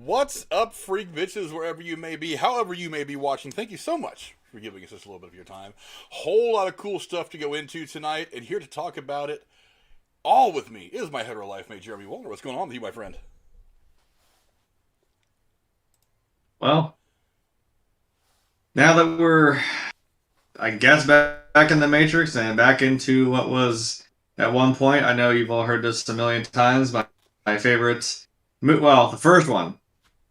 What's up, freak bitches, wherever you may be, however you may be watching? Thank you so much for giving us just a little bit of your time. Whole lot of cool stuff to go into tonight, and here to talk about it all with me is my hetero life mate, Jeremy Walter. What's going on with you, my friend? Well, now that we're, I guess, back in the Matrix and back into what was at one point, I know you've all heard this a million times. My favorite, well, the first one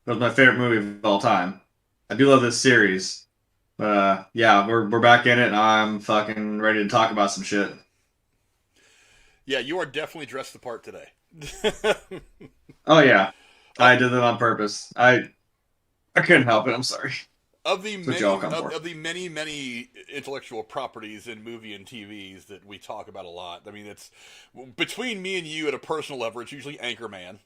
was my favorite movie of all time. I do love this series, but yeah, we're back in it, and I'm fucking ready to talk about some shit. Yeah, you are definitely dressed the part today. Oh yeah, I did that on purpose. I couldn't help it. I'm sorry. Of the That's what many y'all come for. of the many intellectual properties in movie and TVs that we talk about a lot. I mean, it's between me and you at a personal level. It's usually Anchorman.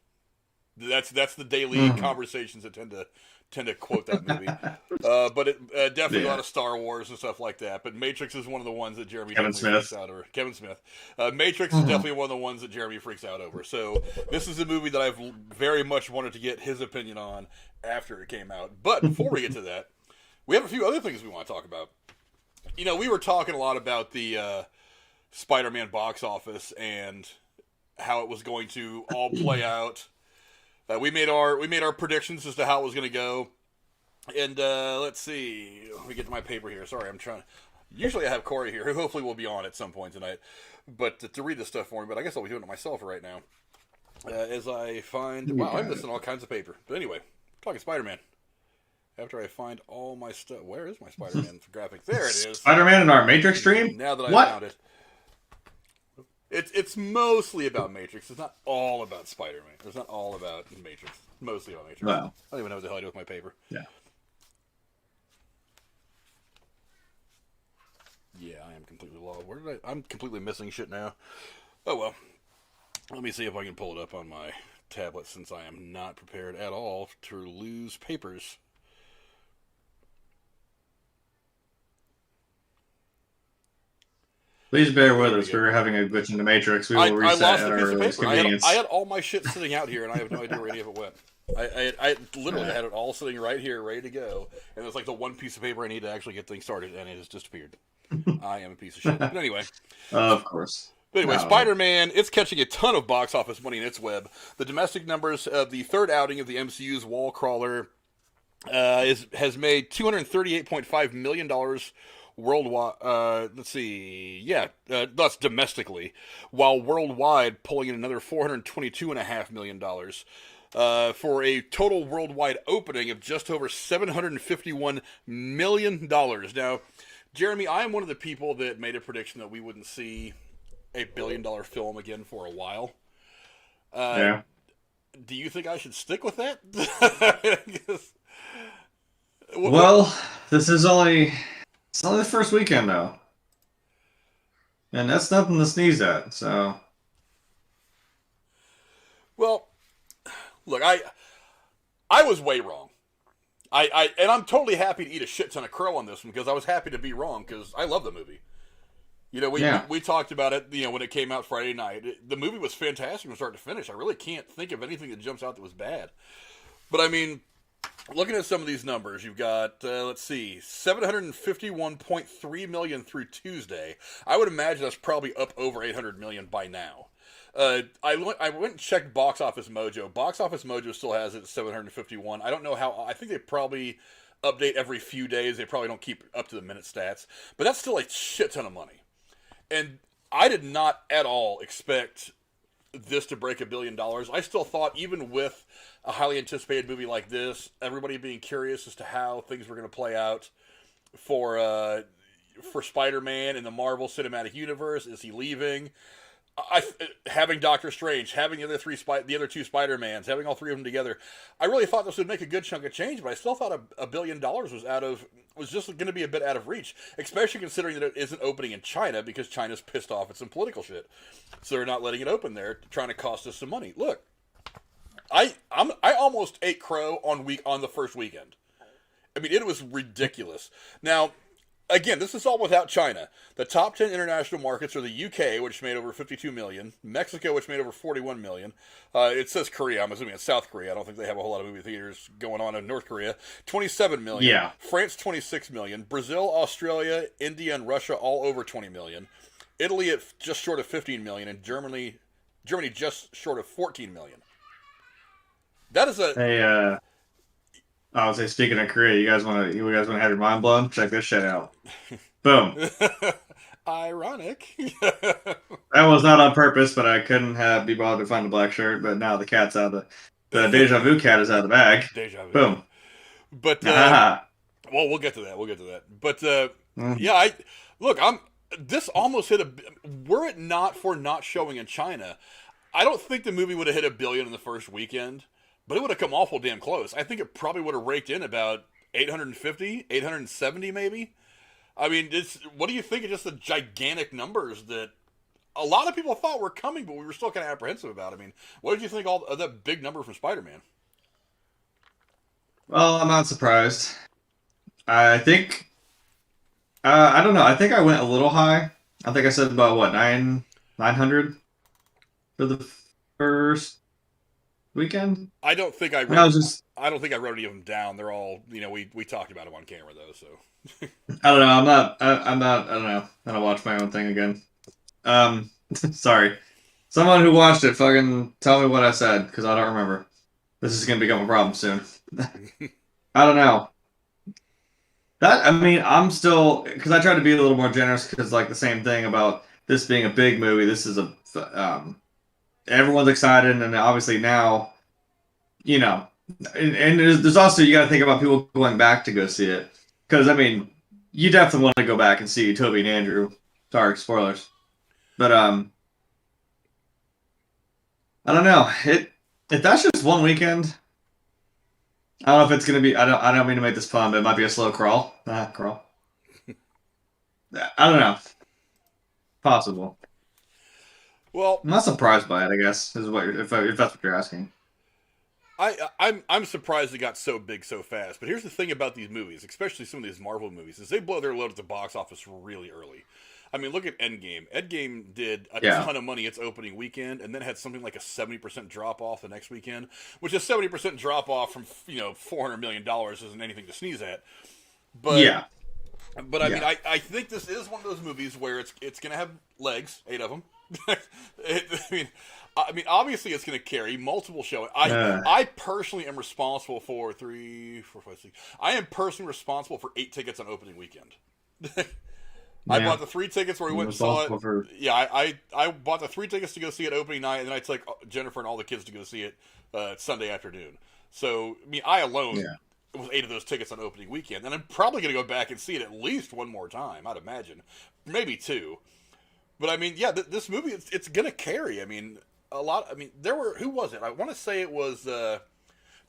That's the daily conversations that tend to quote that movie. But definitely a lot Yeah, of Star Wars and stuff like that. But Matrix is one of the ones that Jeremy Kevin definitely freaks Smith. out over. Kevin Smith. Matrix is definitely one of the ones that Jeremy freaks out over. So this is a movie that I've very much wanted to get his opinion on after it came out. But before we get to that, we have a few other things we want to talk about. You know, we were talking a lot about the Spider-Man box office and how it was going to all play out. We made our predictions as to how it was going to go, and let's see. Let me get to my paper here. Sorry, I'm trying. Usually I have Corey here, who hopefully will be on at some point tonight, but to read this stuff for me. But I guess I'll be doing it myself right now. As I find, You wow, I'm got it. missing all kinds of paper. But anyway, talking Spider-Man. After I find all my stuff, where is my Spider-Man graphic? There it is. Spider-Man in our Matrix stream? Now that I What? found it. It's mostly about Matrix. It's not all about Spider-Man. It's not all about Matrix. Mostly about Matrix. Well, I don't even know what the hell I do with my paper. yeah. Yeah, I am completely lost. I'm completely missing shit now. Oh well. Let me see if I can pull it up on my tablet since I am not prepared at all to lose papers. Please bear with There we us. go. We're having a glitch in the Matrix. We I, will I reset lost at a our piece of earliest paper. convenience. I had all my shit sitting out here, and I have no idea where any of it went. I literally had it all sitting right here, ready to go, and it was like the one piece of paper I need to actually get things started, and it has disappeared. I am a piece of shit. But anyway, Of course. No. Spider-Man, it's catching a ton of box office money in its web. The domestic numbers of the third outing of the MCU's wall crawler has made $238.5 million worldwide. Let's see, yeah, that's domestically, while worldwide pulling in another $422.5 million. For a total worldwide opening of just over $751 million. Now, Jeremy, I am one of the people that made a prediction that we wouldn't see a billion-dollar film again for a while. Uh, Yeah. do you think I should stick with that? what, Well, this is only it's only the first weekend though, and that's nothing to sneeze at. So well, look, I was way wrong. And I'm totally happy to eat a shit ton of crow on this one because I was happy to be wrong because I love the movie. You know, yeah. we talked about it, you know, when it came out Friday night. The movie was fantastic from start to finish. I really can't think of anything that jumps out that was bad. But I mean, looking at some of these numbers, you've got, let's see, 751.3 million through Tuesday. I would imagine that's probably up over 800 million by now. I went and checked Box Office Mojo. Box Office Mojo still has it at 751. I don't know how. I think they probably update every few days. They probably don't keep up to the minute stats. But that's still a shit ton of money. And I did not at all expect this to break $1 billion. I still thought, even with a highly anticipated movie like this, everybody being curious as to how things were going to play out for Spider-Man in the Marvel Cinematic Universe. Is he leaving? Having Doctor Strange, having the other two Spider-Mans, having all three of them together, I really thought this would make a good chunk of change. But I still thought $1 billion was just going to be a bit out of reach, especially considering that it isn't opening in China because China's pissed off at some political shit, so they're not letting it open there, trying to cost us some money. Look, I almost ate crow on the first weekend. I mean, it was ridiculous. Now, again, this is all without China. The top 10 international markets are the UK, which made over 52 million, Mexico, which made over 41 million. It says Korea. I'm assuming it's South Korea. I don't think they have a whole lot of movie theaters going on in North Korea. 27 million. Yeah. France, 26 million. Brazil, Australia, India, and Russia all over 20 million. Italy at just short of 15 million, and Germany just short of 14 million. That is a... Hey, I was say, speaking of Korea, you guys want to have your mind blown? Check this shit out. Boom. Ironic. That was not on purpose, but I couldn't be bothered to find a black shirt. But now the cat's out of the deja vu cat is out of the bag. Deja vu. Boom. But well, we'll get to that. But yeah, this almost hit were it not for not showing in China, I don't think the movie would have hit $1 billion in the first weekend, but it would have come awful damn close. I think it probably would have raked in about 850, 870 maybe. I mean, what do you think of just the gigantic numbers that a lot of people thought were coming, but we were still kind of apprehensive about? I mean, what did you think of that big number from Spider-Man? Well, I'm not surprised. I think, I don't know. I think I went a little high. I think I said about what 900 for the first weekend. I don't think I wrote. I don't think I wrote any of them down. They're all, we talked about them on camera though. So I don't know. I'm not. I don't know. I don't watch my own thing again. Sorry. Someone who watched it, fucking tell me what I said, because I don't remember. This is gonna become a problem soon. I don't know. I'm still, because I try to be a little more generous, because like the same thing about this being a big movie. This is everyone's excited, and obviously now, and there's also, you got to think about people going back to go see it, because I mean, you definitely want to go back and see Toby and Andrew. Sorry, spoilers, but I don't know. If that's just one weekend, I don't know if it's gonna be. I don't mean to make this pun, but it might be a slow crawl. Crawl. I don't know. Possible. Well, I'm not surprised by it. I guess is what if that's what you're asking. I'm surprised it got so big so fast. But here's the thing about these movies, especially some of these Marvel movies, is they blow their load at the box office really early. I mean, look at Endgame. Endgame did a ton of money its opening weekend, and then had something like a 70% drop off the next weekend, which is 70% drop off from $400 million isn't anything to sneeze at. But yeah. But I mean, I think this is one of those movies where it's going to have legs, 8 of them. I mean, obviously it's going to carry multiple showings. I personally am responsible for 3, 4, 5, 6. I am personally responsible for 8 tickets on opening weekend. I bought the 3 tickets where we went and saw it. Yeah, I bought the 3 tickets to go see it opening night, and then I took Jennifer and all the kids to go see it Sunday afternoon. So, I mean, I alone was 8 of those tickets on opening weekend, and I'm probably going to go back and see it at least one more time, I'd imagine. Maybe 2. But, I mean, yeah, this movie, it's going to carry. I mean, who was it? I want to say it was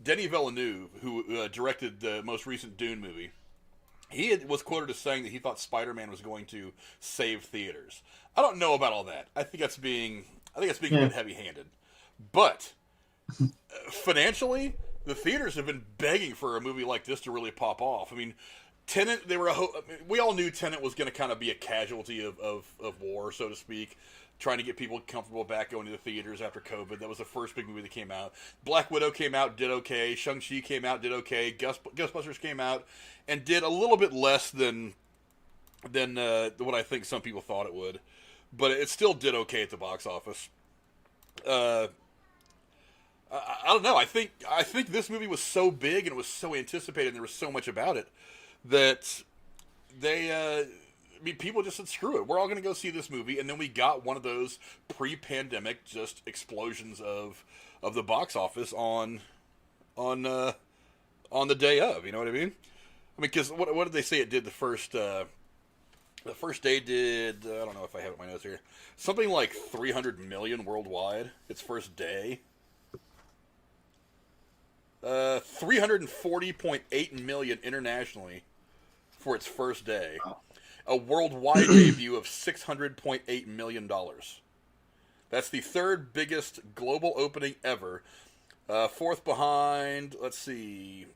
Denis Villeneuve, who directed the most recent Dune movie. He was quoted as saying that he thought Spider-Man was going to save theaters. I don't know about all that. I think that's being a bit heavy-handed. But financially, the theaters have been begging for a movie like this to really pop off. I mean, Tenet, we all knew Tenet was going to kind of be a casualty of war, so to speak, trying to get people comfortable back going to the theaters after COVID. That was the first big movie that came out. Black Widow came out, did okay. Shang-Chi came out, did okay. Ghostbusters came out and did a little bit less than what I think some people thought it would, but it still did okay at the box office. I don't know. I think this movie was so big and it was so anticipated and there was so much about it that people just said, screw it. We're all going to go see this movie. And then we got one of those pre-pandemic just explosions of the box office on the day of. You know what I mean? I mean, because what did they say it did the first day did, I don't know if I have it in my notes here, something like 300 million worldwide, its first day. 340.8 million internationally for its first day. Wow. A worldwide debut of $600.8 million. That's the third biggest global opening ever. Fourth behind, let's see,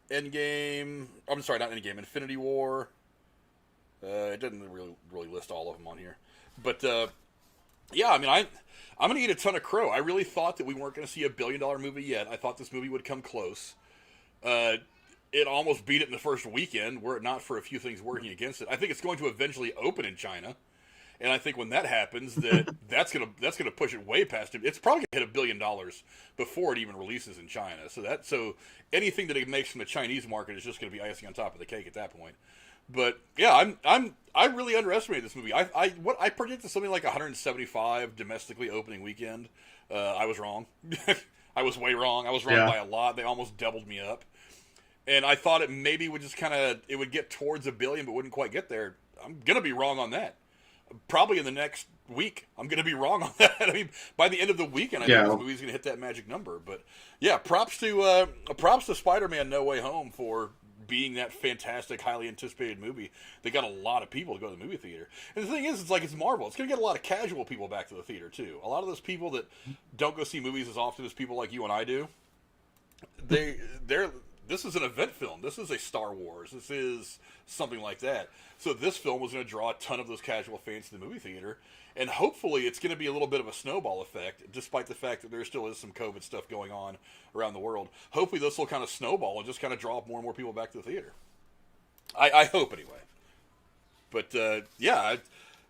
Endgame. I'm sorry, not Endgame. Infinity War. It doesn't really list all of them on here. But, yeah, I mean, I'm going to eat a ton of crow. I really thought that we weren't going to see a $1 billion movie yet. I thought this movie would come close. It almost beat it in the first weekend, were it not for a few things working against it. I think it's going to eventually open in China. And I think when that happens, that's gonna push it way past it. It's probably gonna hit $1 billion before it even releases in China. So anything that it makes from the Chinese market is just gonna be icing on top of the cake at that point. But yeah, I really underestimated this movie. I predicted something like 175 domestically opening weekend. I was wrong. I was way wrong. I was wrong by a lot. They almost doubled me up. And I thought it maybe would just it would get towards $1 billion, but wouldn't quite get there. I'm gonna be wrong on that. Probably in the next week, I'm going to be wrong on that. I mean, by the end of the weekend, I think this movie's going to hit that magic number. But yeah, props to Spider-Man: No Way Home for being that fantastic, highly anticipated movie. They got a lot of people to go to the movie theater. And the thing is, it's Marvel. It's going to get a lot of casual people back to the theater too. A lot of those people that don't go see movies as often as people like you and I do. This is an event film. This is a Star Wars. This is something like that. So this film was going to draw a ton of those casual fans to the movie theater. And hopefully it's going to be a little bit of a snowball effect, despite the fact that there still is some COVID stuff going on around the world. Hopefully this will kind of snowball and just kind of draw more and more people back to the theater. I hope anyway. But yeah, I'm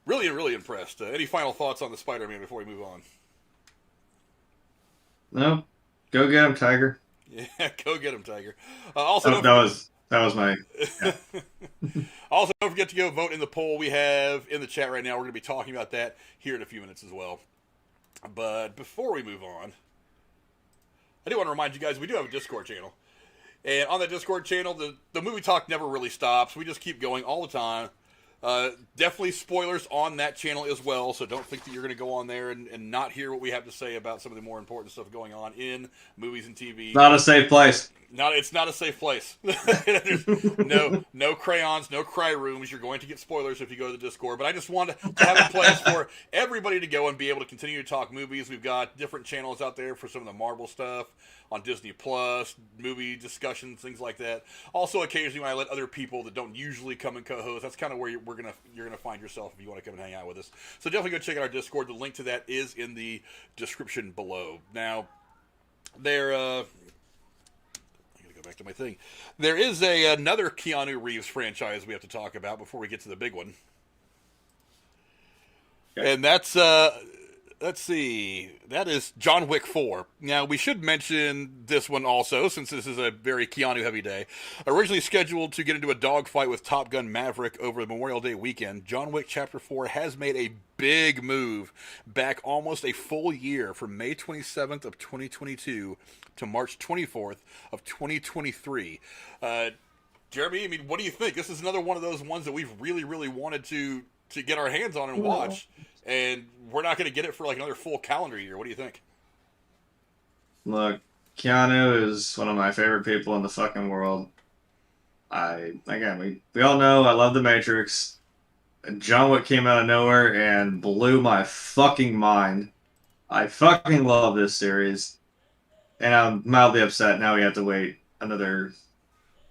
really impressed. Any final thoughts on the Spider-Man before we move on? No. Go get him, Tiger. Yeah, go get him, Tiger. Also, that was my. Yeah. Also, don't forget to go vote in the poll we have in the chat right now. We're going to be talking about that here in a few minutes as well. But before we move on, I do want to remind you guys we do have a Discord channel. And on that Discord channel, the movie talk never really stops. We just keep going all the time. Definitely spoilers on that channel as well, so don't think that you're going to go on there and not hear what we have to say about some of the more important stuff going on in movies and TV. Not a safe place. It's not a safe place. no crayons, no cry rooms. You're going to get spoilers if you go to the Discord. But I just want to have a place for everybody to go and be able to continue to talk movies. We've got different channels out there for some of the Marvel stuff on Disney Plus, movie discussions, things like that. Also, occasionally when I let other people that don't usually come and co-host, that's kind of where you're gonna find yourself if you want to come and hang out with us. So definitely go check out our Discord. The link to that is in the description below. Now, back to my thing. There is another Keanu Reeves franchise we have to talk about before we get to the big one. Okay. And that's, let's see, that is John Wick 4. Now, we should mention this one also, since this is a very Keanu-heavy day. Originally scheduled to get into a dogfight with Top Gun Maverick over the Memorial Day weekend, John Wick Chapter 4 has made a big move back almost a full year from May 27th of 2022 to March 24th of 2023. Jeremy, I mean, what do you think? This is another one of those ones that we've really wanted to get our hands on and watch, and we're not going to get it for like another full calendar year. What do you think? Look, Keanu is one of my favorite people in the fucking world. We all know I love The Matrix. John Wick came out of nowhere and blew my fucking mind. I fucking love this series. And I'm mildly upset now we have to wait another,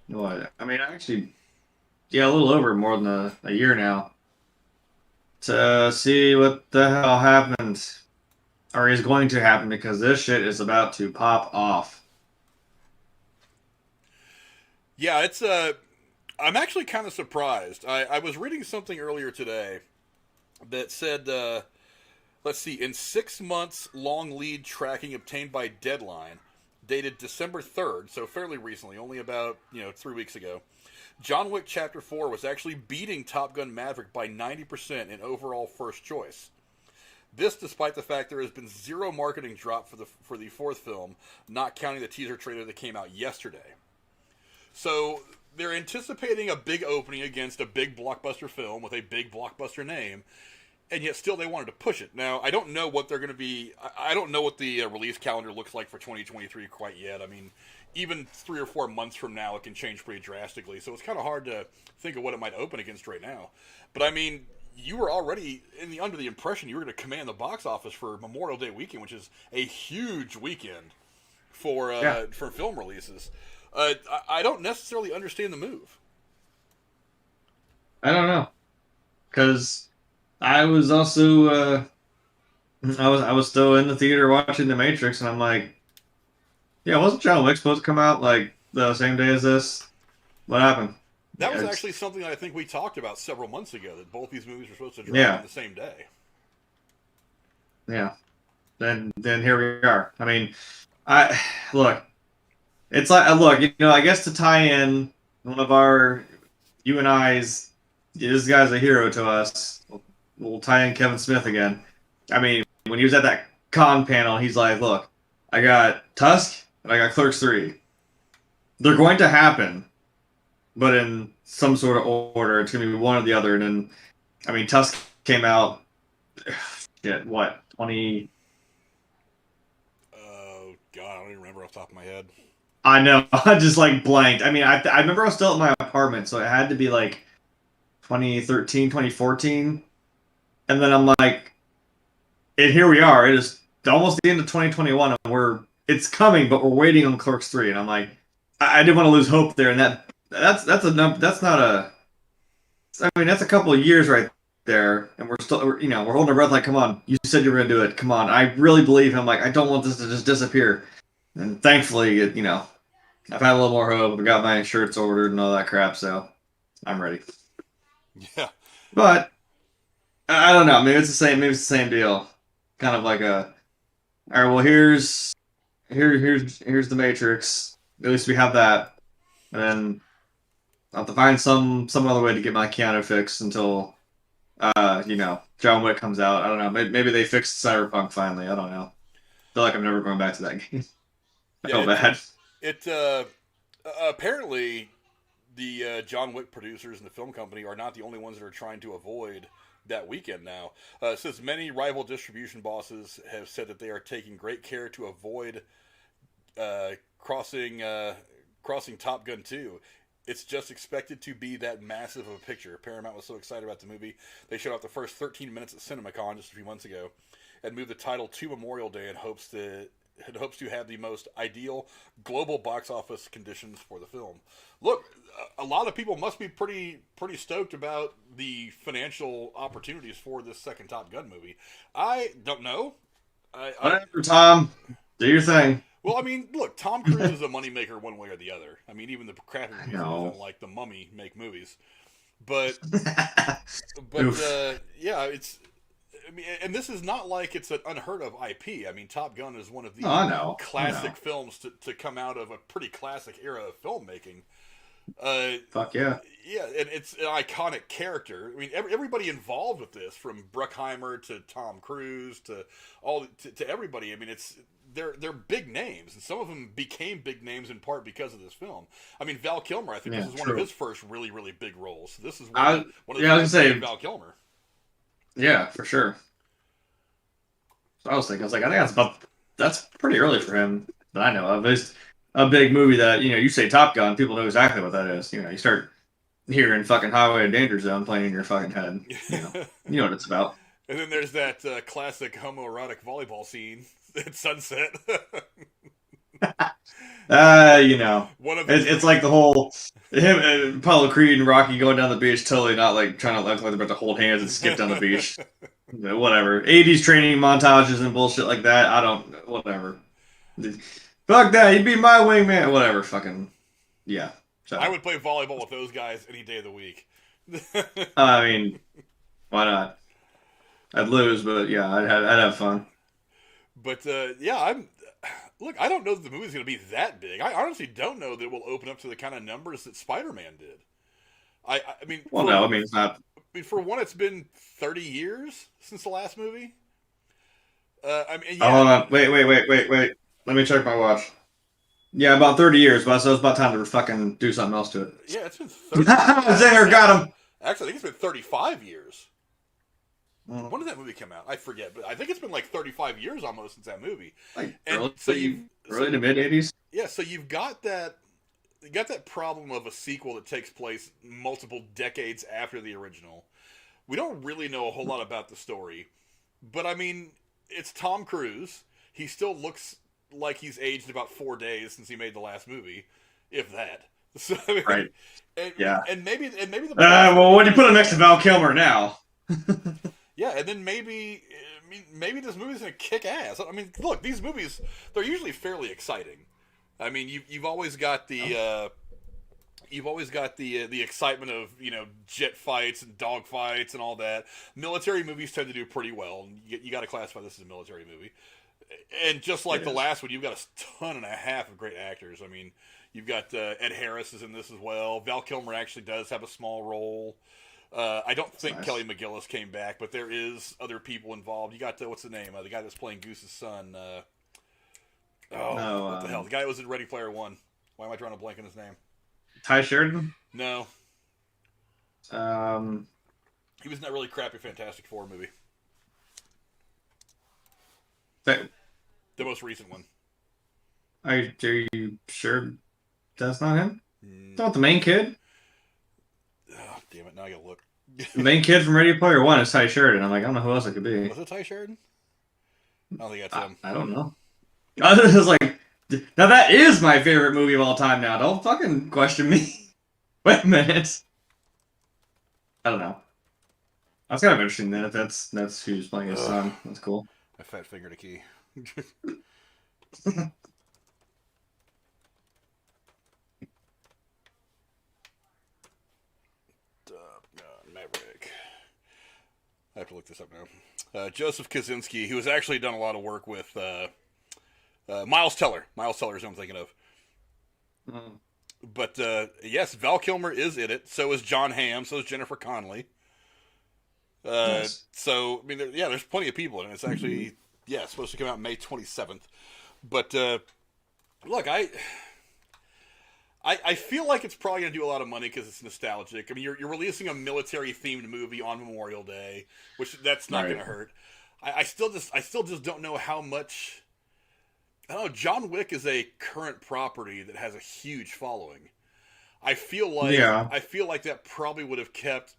what? I mean, actually, yeah, a little over more than a year now to see what the hell happened or is going to happen, because this shit is about to pop off. Yeah, it's I'm actually kind of surprised. I was reading something earlier today that said, let's see, in 6 months long lead tracking obtained by Deadline, dated December 3rd, so fairly recently, only about 3 weeks ago, John Wick Chapter 4 was actually beating Top Gun Maverick by 90% in overall first choice. This despite the fact there has been zero marketing drop for the fourth film, not counting the teaser trailer that came out yesterday. So they're anticipating a big opening against a big blockbuster film with a big blockbuster name, and yet still they wanted to push it. Now, I don't know what they're going to be. I don't know what the release calendar looks like for 2023 quite yet. I mean, even 3 or 4 months from now, it can change pretty drastically. So it's kind of hard to think of what it might open against right now. But I mean, you were already under the impression you were going to command the box office for Memorial Day weekend, which is a huge weekend for film releases. I don't necessarily understand the move. I don't know. because I was also I was still in the theater watching The Matrix, and I'm like, yeah, wasn't John Wick supposed to come out like the same day as this? What happened? That was Yeah, actually something that I think we talked about several months ago, that both these movies were supposed to drop on yeah, the same day. yeah. Then here we are. I mean, I look. It's like look, I guess to tie in one of our you and I's, this guy's a hero to us. We'll tie in Kevin Smith again. I mean, when he was at that con panel, he's like, "Look, I got Tusk and I got Clerks 3. They're going to happen, but in some sort of order. It's going to be one or the other." And then, I mean, Tusk came out. What 20? Oh God, I don't even remember off the top of my head. I know. I just like blanked. I mean, I remember I was still at my apartment, so it had to be like 2013, 2014. And then I'm like, and here we are. It is almost the end of 2021, and it's coming, but we're waiting on Clerks 3. And I'm like, I didn't want to lose hope there. And that's a number. That's not a. I mean, that's a couple of years right there, and we're holding our breath. Like, come on, you said you were gonna do it. Come on, I really believe him. Like, I don't want this to just disappear. And thankfully, I've had a little more hope. I got my shirts ordered and all that crap, so I'm ready. Yeah. But I don't know. Maybe it's the same. Maybe it's the same deal. Kind of like all right. Well, here's the Matrix. At least we have that, and then I'll have to find some other way to get my Keanu fix until John Wick comes out. I don't know. Maybe they fixed Cyberpunk finally. I don't know. I feel like I'm never going back to that game. I feel bad. Apparently the John Wick producers and the film company are not the only ones that are trying to avoid that weekend now. Since many rival distribution bosses have said that they are taking great care to avoid crossing Top Gun 2. It's just expected to be that massive of a picture. Paramount was so excited about the movie, they showed off the first 13 minutes at CinemaCon just a few months ago, and moved the title to Memorial Day in hopes to have the most ideal global box office conditions for the film. Look, a lot of people must be pretty stoked about the financial opportunities for this second Top Gun movie. I don't know. Whatever, Tom. Do your thing. Well, I mean, look, Tom Cruise is a moneymaker one way or the other. I mean, even the crappy movies that don't like The Mummy make movies. But yeah, it's. I mean, and this is not like it's an unheard of IP. I mean, Top Gun is one of the classic films to come out of a pretty classic era of filmmaking. Fuck yeah. Yeah, and it's an iconic character. I mean, everybody involved with this, from Bruckheimer to Tom Cruise to everybody. I mean, they're big names, and some of them became big names in part because of this film. I mean, Val Kilmer, I think this is one of his first really, really big roles. This is one of the Val Kilmer. Yeah, for sure. So I think that's pretty early for him that I know of. It's a big movie that, you say Top Gun, people know exactly what that is. You start hearing fucking Highway to Danger Zone playing in your fucking head. You know what it's about. And then there's that classic homoerotic volleyball scene at sunset. It's like the whole him, Apollo Creed and Rocky going down the beach, totally not like trying to look like they're about to hold hands and skip down the beach. Whatever. 80s training montages and bullshit like that. Whatever. Fuck that. You'd be my wingman. Whatever. Fucking. Yeah. So. I would play volleyball with those guys any day of the week. I mean, why not? I'd lose, but yeah, I'd have fun. But yeah, Look, I don't know that the movie's going to be that big. I honestly don't know that it will open up to the kind of numbers that Spider-Man did. I mean, well, no, I mean it's not. I mean, for one, it's been 30 years since the last movie. I mean, yeah. Hold on, wait. Let me check my watch. Yeah, about 30 years, but so it's about time to fucking do something else to it. Yeah, it's been 30 Zinger got him. Actually, I think it's been 35 years. When did that movie come out? I forget, but I think it's been like 35 years almost since that movie. Like early to mid 80s. Yeah, so you've got that problem of a sequel that takes place multiple decades after the original. We don't really know a whole lot about the story, but I mean, it's Tom Cruise. He still looks like he's aged about 4 days since he made the last movie, if that. So, I mean, right. And maybe the well, when you put him next to Val Kilmer now. Yeah, and then maybe this movie's gonna kick ass. I mean, look, these movies, they're usually fairly exciting. I mean, you've always got the the excitement of jet fights and dog fights and all that. Military movies tend to do pretty well. You got to classify this as a military movie. And just like the last one, you've got a ton and a half of great actors. I mean, you've got Ed Harris is in this as well. Val Kilmer actually does have a small role. I don't think Kelly McGillis came back, but there is other people involved. You got what's the name? The guy that's playing Goose's son. What the hell? The guy that was in Ready Player One. Why am I drawing a blank on his name? Ty Sheridan? No. He was in that really crappy Fantastic Four movie. The most recent one. Are you sure that's not him? It's not the main kid? Oh, damn it. Now I gotta look. The main kid from Ready Player One is Ty Sheridan. I'm like, I don't know who else it could be. Was it Ty Sheridan? I don't think that's him. I don't know. I was like, now that is my favorite movie of all time now. Don't fucking question me. Wait a minute. I don't know. That's kind of interesting then if that's who's playing his son. That's cool. I fat fingered a key. Maverick. I have to look this up now. Joseph Kaczynski, who has actually done a lot of work with Miles Teller. Miles Teller is who I'm thinking of. But yes, Val Kilmer is in it. So is John Hamm. So is Jennifer Connelly. Nice. So I mean, there's plenty of people, and it's actually it's supposed to come out May 27th. But look, I feel like it's probably going to do a lot of money because it's nostalgic. I mean, you're releasing a military-themed movie on Memorial Day, which that's not going to hurt. I still just don't know how much. I don't know. John Wick is a current property that has a huge following. I feel like that probably would have kept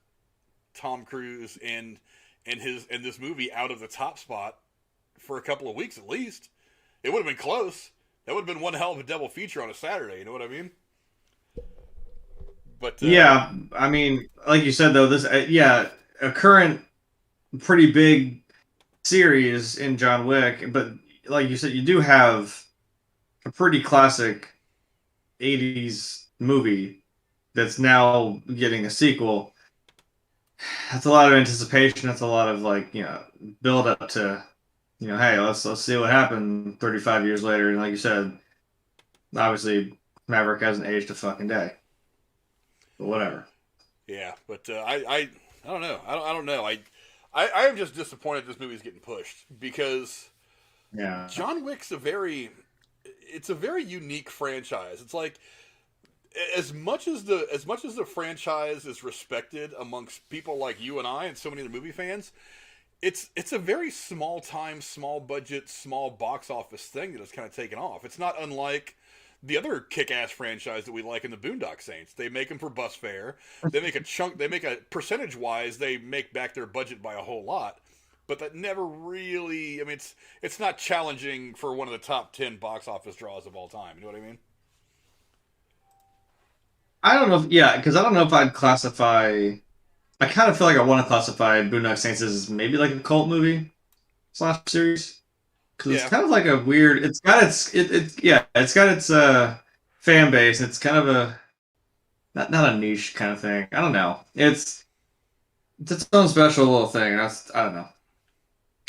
Tom Cruise and this movie out of the top spot for a couple of weeks at least. It would have been close. That would have been one hell of a double feature on a Saturday. You know what I mean? But yeah, I mean, like you said though, this a current pretty big series in John Wick, but like you said, you do have a pretty classic 80s movie that's now getting a sequel. That's a lot of anticipation. That's a lot of build up to, hey, let's see what happened 35 years later. And like you said, obviously Maverick hasn't aged a fucking day. But whatever. Yeah, but I don't know. I don't know. I am just disappointed this movie's getting pushed because John Wick's a very unique franchise. It's like as much as the franchise is respected amongst people like you and I and so many of the movie fans, it's a very small time, small budget, small box office thing that has kind of taken off. It's not unlike the other kick-ass franchise that we like in the Boondock Saints. They make them for bus fare. They make a percentage-wise, they make back their budget by a whole lot. But that never really, I mean, it's not challenging for one of the top 10 box office draws of all time. You know what I mean? I don't know because I don't know if I'd classify. I kind of feel like I want to classify Boondock Saints as maybe like a cult movie / series. Because it's kind of like a weird. It's got its fan base. It's kind of a not a niche kind of thing. I don't know. It's its own special little thing. I don't know.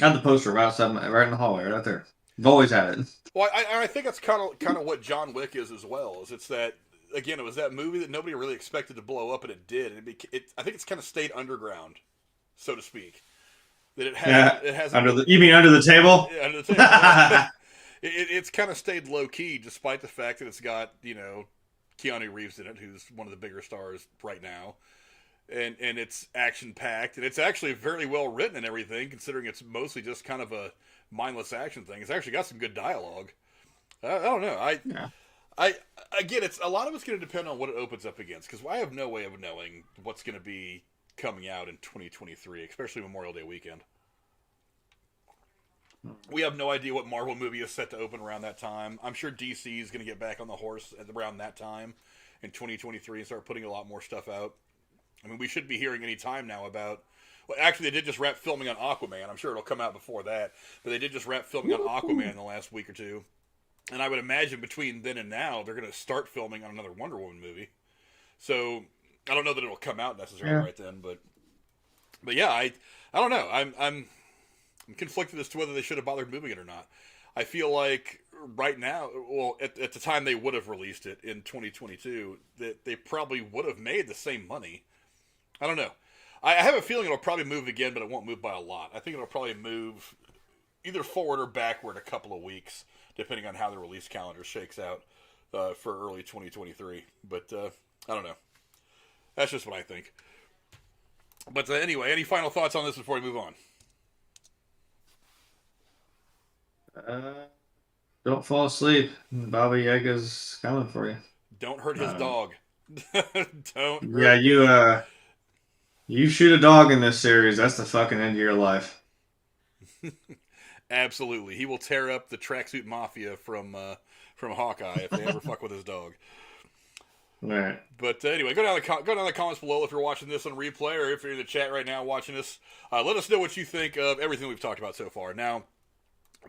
I have the poster right in the hallway, right there. I've always had it. Well, I think that's kind of what John Wick is as well. Is it's that again? It was that movie that nobody really expected to blow up, and it did. And I think it's kind of stayed underground, so to speak. That it has you mean under the table? Yeah, under the table. It's kind of stayed low key, despite the fact that it's got Keanu Reeves in it, who's one of the bigger stars right now, and it's action packed, and it's actually very well written and everything, considering it's mostly just kind of a mindless action thing. It's actually got some good dialogue. I don't know. Again, it's a lot of it's going to depend on what it opens up against, because I have no way of knowing what's going to be coming out in 2023, especially Memorial Day weekend. We have no idea what Marvel movie is set to open around that time. I'm sure DC is going to get back on the horse around that time in 2023 and start putting a lot more stuff out. I mean, we should be hearing any time now about... Well, actually, they did just wrap filming on Aquaman. I'm sure it'll come out before that, but they did just wrap filming on Aquaman in the last week or two. And I would imagine between then and now, they're going to start filming on another Wonder Woman movie. So I don't know that it'll come out necessarily right then, but yeah, I don't know. I'm conflicted as to whether they should have bothered moving it or not. I feel like right now, well, at the time they would have released it in 2022, that they probably would have made the same money. I don't know. I have a feeling it'll probably move again, but it won't move by a lot. I think it'll probably move either forward or backward a couple of weeks, depending on how the release calendar shakes out for early 2023. But I don't know. That's just what I think. But anyway, any final thoughts on this before we move on? Don't fall asleep. Baba Yaga's coming for you. Don't hurt his dog. Don't. Yeah, you shoot a dog in this series, that's the fucking end of your life. Absolutely, he will tear up the tracksuit mafia from Hawkeye if they ever fuck with his dog. Right. But anyway, go down the comments below if you're watching this on replay, or if you're in the chat right now watching this. Let us know what you think of everything we've talked about so far. Now,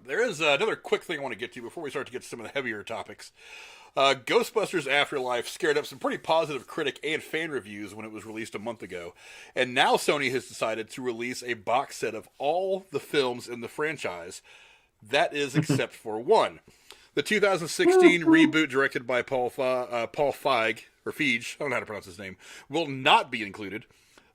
there is another quick thing I want to get to before we start to get to some of the heavier topics. Ghostbusters Afterlife scared up some pretty positive critic and fan reviews when it was released a month ago. And now Sony has decided to release a box set of all the films in the franchise. That is except for one. The 2016 reboot directed by Paul Feig, or Feige, I don't know how to pronounce his name, will not be included.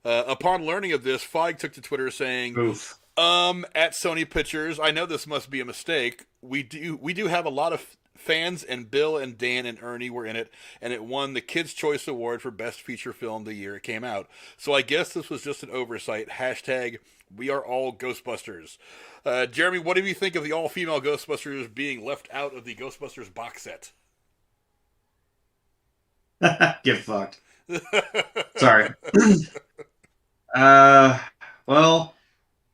Upon learning of this, Feig took to Twitter saying, Oof. At Sony Pictures, I know this must be a mistake. We do have a lot of fans, and Bill and Dan and Ernie were in it, and it won the Kids' Choice Award for Best Feature Film the year it came out. So I guess this was just an oversight. Hashtag, we are all Ghostbusters. Jeremy, what do you think of the all-female Ghostbusters being left out of the Ghostbusters box set? Get fucked. Sorry. Well,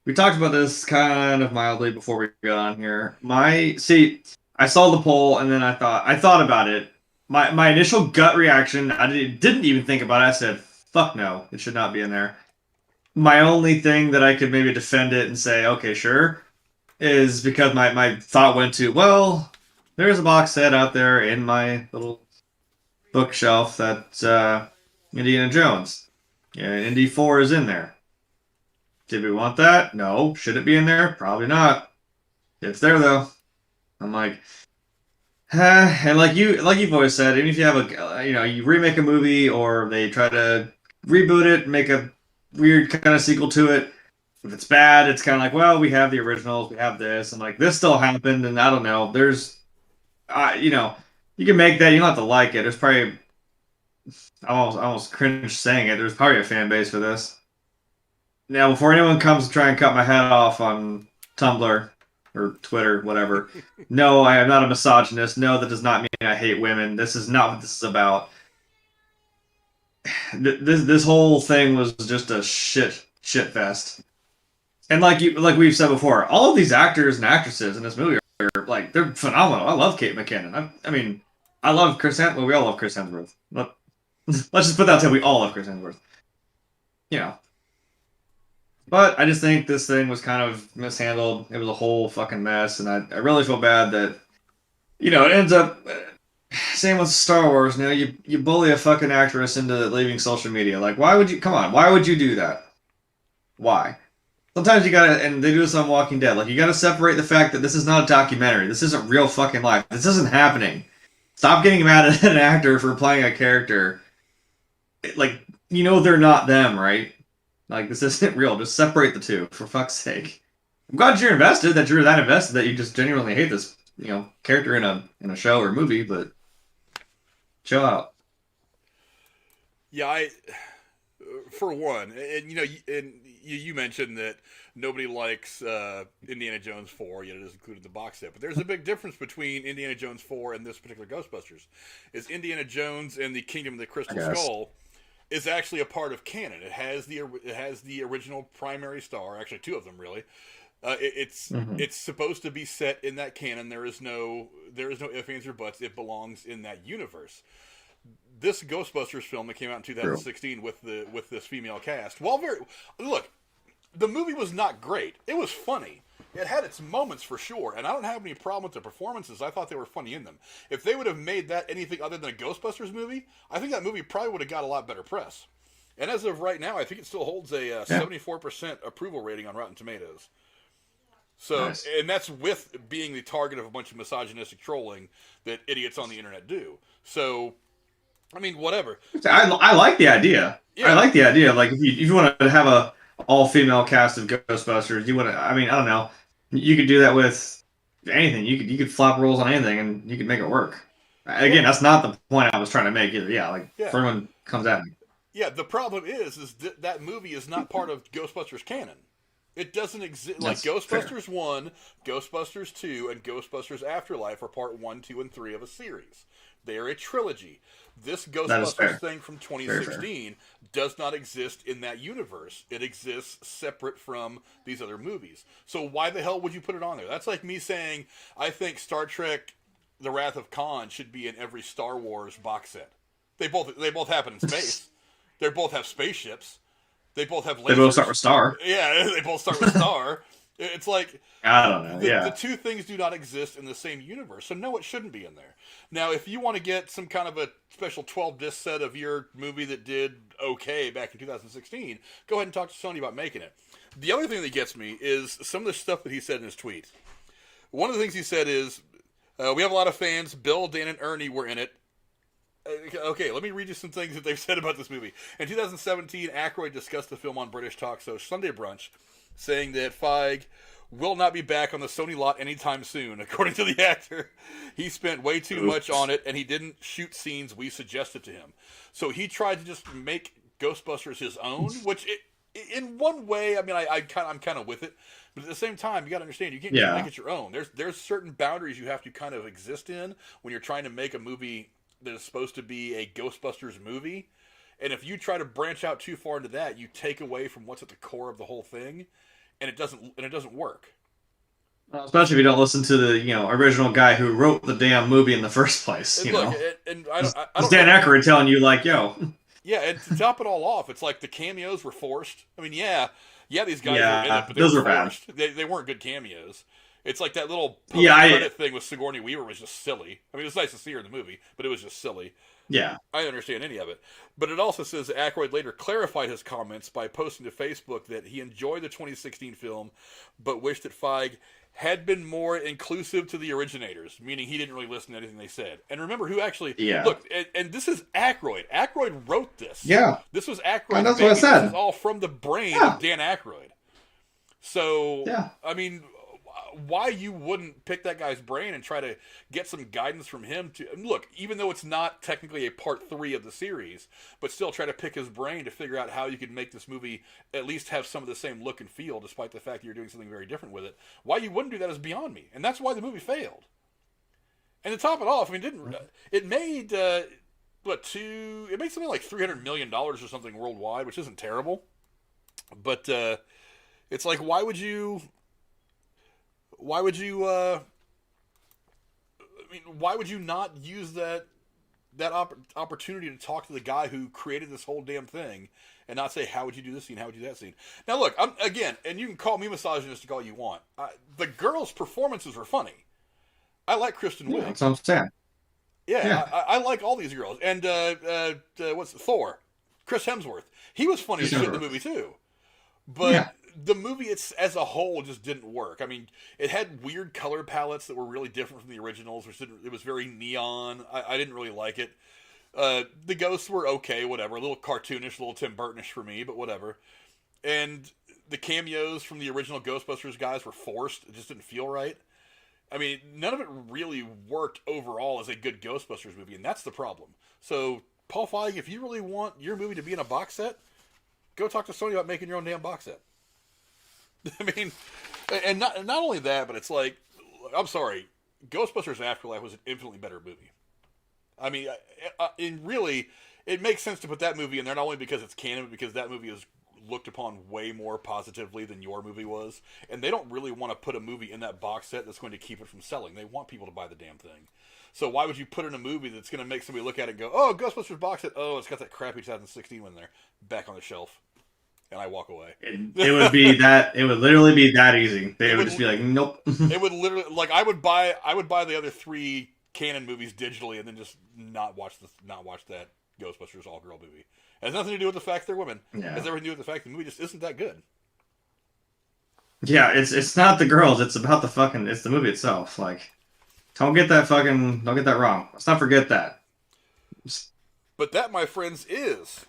we talked about this kind of mildly before we got on here. I saw the poll and then I thought about it. My initial gut reaction, I didn't even think about it. I said, fuck no, it should not be in there. My only thing that I could maybe defend it and say, okay, sure, is because my thought went to, well, there's a box set out there in my little bookshelf that's Indiana Jones. Yeah, Indy 4 is in there. Did we want that? No. Should it be in there? Probably not. It's there though. I'm like, and like you've always said, even if you have you remake a movie or they try to reboot it, make a weird kind of sequel to it. If it's bad, it's kind of like, well, we have the originals, we have this, and like this still happened, and I don't know. There's, you can make that. You don't have to like it. There's probably, I almost cringe saying it. There's probably a fan base for this. Now, before anyone comes to try and cut my head off on Tumblr or Twitter, whatever, no, I am not a misogynist. No, that does not mean I hate women. This is not what this is about. This whole thing was just a shit fest. And like we've said before, all of these actors and actresses in this movie are like, they're phenomenal. I love Kate McKinnon. I mean, I love Chris Hemsworth. Well, we all love Chris Hemsworth. Let's just put that to we all love Chris Hemsworth. But I just think this thing was kind of mishandled. It was a whole fucking mess, and I really feel bad that, it ends up. Same with Star Wars. You bully a fucking actress into leaving social media. Like, why would you? Come on, why would you do that? Why? Sometimes you gotta, and they do this on Walking Dead. Like, you gotta separate the fact that this is not a documentary. This isn't real fucking life. This isn't happening. Stop getting mad at an actor for playing a character. Like, they're not them, right? Like, this isn't real. Just separate the two, for fuck's sake. I'm glad you're invested, that you're that invested, that you just genuinely hate this, character in a show or movie, but chill out. Yeah, for one, and you mentioned that nobody likes Indiana Jones 4, yet it is included in the box set. But there's a big difference between Indiana Jones 4 and this particular Ghostbusters. Is Indiana Jones and the Kingdom of the Crystal Skull is actually a part of canon. It has the original primary star, actually two of them really. It's supposed to be set in that canon. There is no ifs, ands, or buts. It belongs in that universe. This Ghostbusters film that came out in 2016 with this female cast, look, the movie was not great. It was funny. It had its moments for sure, and I don't have any problem with the performances. I thought they were funny in them. If they would have made that anything other than a Ghostbusters movie, I think that movie probably would have got a lot better press. And as of right now, I think it still holds a 74% approval rating on Rotten Tomatoes. So, nice. And that's with being the target of a bunch of misogynistic trolling that idiots on the internet do. So, I mean, whatever. I like the idea. Yeah. I like the idea. Like, if you want to have a all-female cast of Ghostbusters, you want to, I mean, I don't know. You could do that with anything. You could flop roles on anything, and you could make it work. Again, that's not the point I was trying to make either. Yeah, like, if everyone comes at me. Yeah, the problem is that movie is not part of Ghostbusters canon. It doesn't exist. Like Ghostbusters 1, Ghostbusters 2, and Ghostbusters Afterlife are part 1, 2, and 3 of a series. They are a trilogy. This Ghostbusters thing from 2016 does not exist in that universe. It exists separate from these other movies. So why the hell would you put it on there? That's like me saying, I think Star Trek The Wrath of Khan should be in every Star Wars box set. They both happen in space. They both have spaceships. They both have lasers. They both start with Star. Yeah, they both start with Star. It's like, I don't know. The two things do not exist in the same universe, so no, it shouldn't be in there. Now, if you want to get some kind of a special 12-disc set of your movie that did okay back in 2016, go ahead and talk to Sony about making it. The other thing that gets me is some of the stuff that he said in his tweet. One of the things he said is, we have a lot of fans. Bill, Dan, and Ernie were in it. Okay, let me read you some things that they've said about this movie. In 2017, Aykroyd discussed the film on British talk show Sunday Brunch, saying that Feige will not be back on the Sony lot anytime soon. According to the actor, he spent way too much on it, and he didn't shoot scenes we suggested to him. So he tried to just make Ghostbusters his own, which in one way, I mean, I'm kind of with it. But at the same time, you got to understand, you can't just make it your own. There's certain boundaries you have to kind of exist in when you're trying to make a movie that is supposed to be a Ghostbusters movie. And if you try to branch out too far into that, you take away from what's at the core of the whole thing, and it doesn't work. Especially if you don't listen to the original guy who wrote the damn movie in the first place. And look, and I don't Dan Aykroyd telling you like, yo. Yeah, and to top it all off, it's like the cameos were forced. I mean, yeah, these guys were in it, but those were forced. Bad. They weren't good cameos. It's like that little credit thing with Sigourney Weaver was just silly. I mean, it was nice to see her in the movie, but it was just silly. Yeah. I didn't understand any of it. But it also says that Aykroyd later clarified his comments by posting to Facebook that he enjoyed the 2016 film, but wished that Feige had been more inclusive to the originators, meaning he didn't really listen to anything they said. And remember who actually... Yeah. Look, and this is Aykroyd. Aykroyd wrote this. Yeah. This was Aykroyd. That's what I said. This is all from the brain of Dan Aykroyd. So, I mean... why you wouldn't pick that guy's brain and try to get some guidance from him to look, even though it's not technically a part 3 of the series, but still try to pick his brain to figure out how you could make this movie at least have some of the same look and feel, despite the fact that you're doing something very different with it. Why you wouldn't do that is beyond me, and that's why the movie failed. And to top it off, I mean, it made it made something like $300 million or something worldwide, which isn't terrible, but it's like, why would you not use that opportunity to talk to the guy who created this whole damn thing and not say, how would you do this scene, how would you do that scene? Now look, again, and you can call me misogynistic all you want. The girls' performances are funny. I like Kristen Wiig. That's what I'm saying. Yeah. I like all these girls. And Thor? Chris Hemsworth. He was funny as shit in the movie too. But the movie as a whole just didn't work. I mean, it had weird color palettes that were really different from the originals, it was very neon. I didn't really like it. The ghosts were okay, whatever. A little cartoonish, a little Tim Burtonish for me, but whatever. And the cameos from the original Ghostbusters guys were forced. It just didn't feel right. I mean, none of it really worked overall as a good Ghostbusters movie, and that's the problem. So, Paul Feig, if you really want your movie to be in a box set, go talk to Sony about making your own damn box set. I mean, and not only that, but it's like, I'm sorry, Ghostbusters Afterlife was an infinitely better movie. I mean, really, it makes sense to put that movie in there, not only because it's canon, but because that movie is looked upon way more positively than your movie was. And they don't really want to put a movie in that box set that's going to keep it from selling. They want people to buy the damn thing. So why would you put in a movie that's going to make somebody look at it and go, oh, Ghostbusters box set, oh, it's got that crappy 2016 one there, back on the shelf. and I walk away. It would be that. It would literally be that easy. They would just be like, nope. It would literally like I would buy the other 3 canon movies digitally and then just not watch that Ghostbusters all girl movie. It has nothing to do with the fact they're women. Yeah. It has everything to do with the fact the movie just isn't that good. Yeah, it's not the girls. It's about it's the movie itself. Like, don't get that wrong. Let's not forget that. But that, my friends, is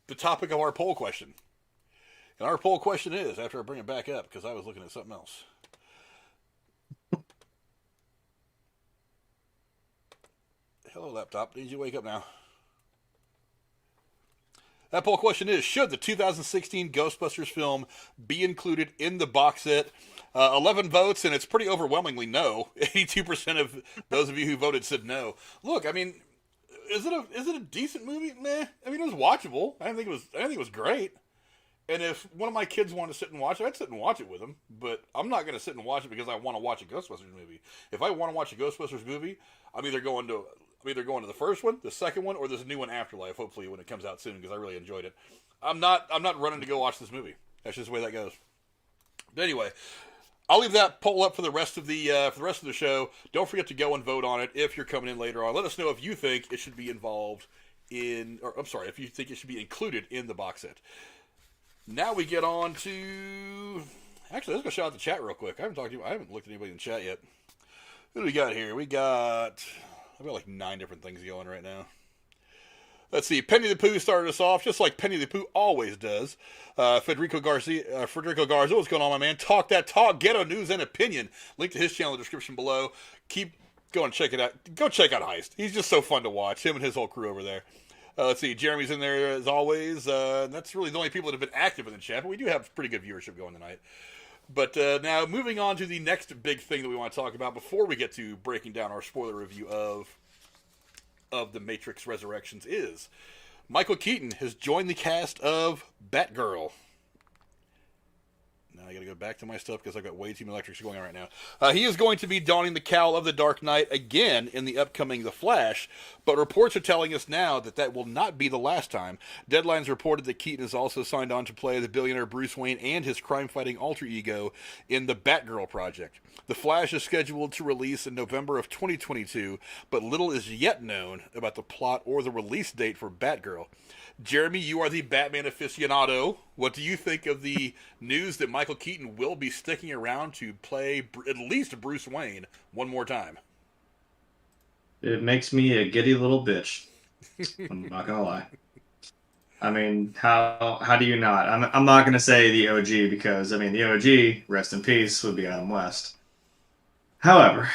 the topic of our poll question. And our poll question is, after I bring it back up, because I was looking at something else. Hello, laptop. Need you to wake up now. That poll question is, should the 2016 Ghostbusters film be included in the box set? 11 votes, and it's pretty overwhelmingly no. 82% of those of you who voted said no. Look, I mean, is it a decent movie? Meh. I mean, it was watchable. I didn't think it was great. And if one of my kids wanted to sit and watch it, I'd sit and watch it with them. But I'm not going to sit and watch it because I want to watch a Ghostbusters movie. If I want to watch a Ghostbusters movie, I'm either going to the first one, the second one, or there's a new one, Afterlife, hopefully when it comes out soon, because I really enjoyed it. I'm not running to go watch this movie. That's just the way that goes. But anyway, I'll leave that poll up for the rest of the show. Don't forget to go and vote on it if you're coming in later on. Let us know if you think it should be if you think it should be included in the box set. Now we get on to... Actually, let's go shout out the chat real quick. I haven't looked at anybody in the chat yet. Who do we got here? I've got like 9 different things going right now. Let's see. Penny the Pooh started us off, just like Penny the Pooh always does. Federico Garza, what's going on, my man? Talk that talk, ghetto news and opinion. Link to his channel in the description below. Keep going, check it out. Go check out Heist. He's just so fun to watch. Him and his whole crew over there. Let's see. Jeremy's in there as always. That's really the only people that have been active in the chat, but we do have pretty good viewership going tonight. But now moving on to the next big thing that we want to talk about before we get to breaking down our spoiler review of The Matrix Resurrections is Michael Keaton has joined the cast of Batgirl. Now I gotta go back to my stuff because I've got way too many electrics going on right now. He is going to be donning the cowl of the Dark Knight again in the upcoming The Flash, but reports are telling us now that will not be the last time. Deadline's reported that Keaton is also signed on to play the billionaire Bruce Wayne and his crime-fighting alter ego in the Batgirl project. The Flash is scheduled to release in November of 2022, but little is yet known about the plot or the release date for Batgirl. Jeremy, you are the Batman aficionado. What do you think of the news that Michael Keaton will be sticking around to play at least Bruce Wayne one more time? It makes me a giddy little bitch. I'm not gonna lie. I mean, how do you not? I'm not gonna say the OG because I mean the OG, rest in peace, would be Adam West. However,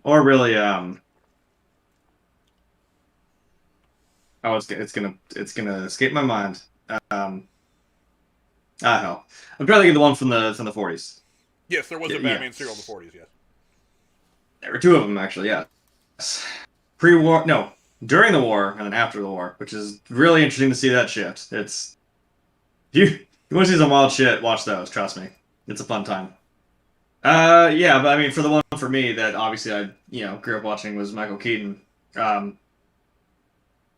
or really, it's gonna escape my mind. Hell, I'm trying to get the one from the 40s. Yes, there was a Batman serial in the 40s. Yes, there were 2 of them actually. Yes, pre-war, no, during the war and then after the war, which is really interesting to see that shift. It's you want to see some wild shit? Watch those. Trust me, it's a fun time. Yeah, but I mean, for the one for me that obviously I grew up watching was Michael Keaton.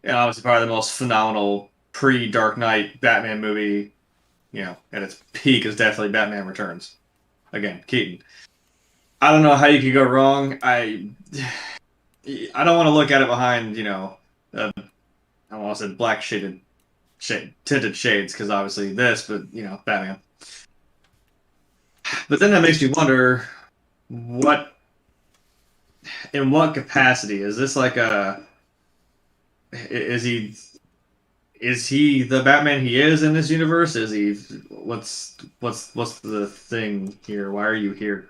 And obviously probably the most phenomenal pre-Dark Knight Batman movie, at its peak is definitely Batman Returns. Again, Keaton. I don't know how you could go wrong. I don't want to look at it behind, I almost said black tinted shades, because obviously this, but, Batman. But then that makes me wonder, in what capacity? Is this like is he the Batman he is in this universe? Is he what's the thing here? Why are you here?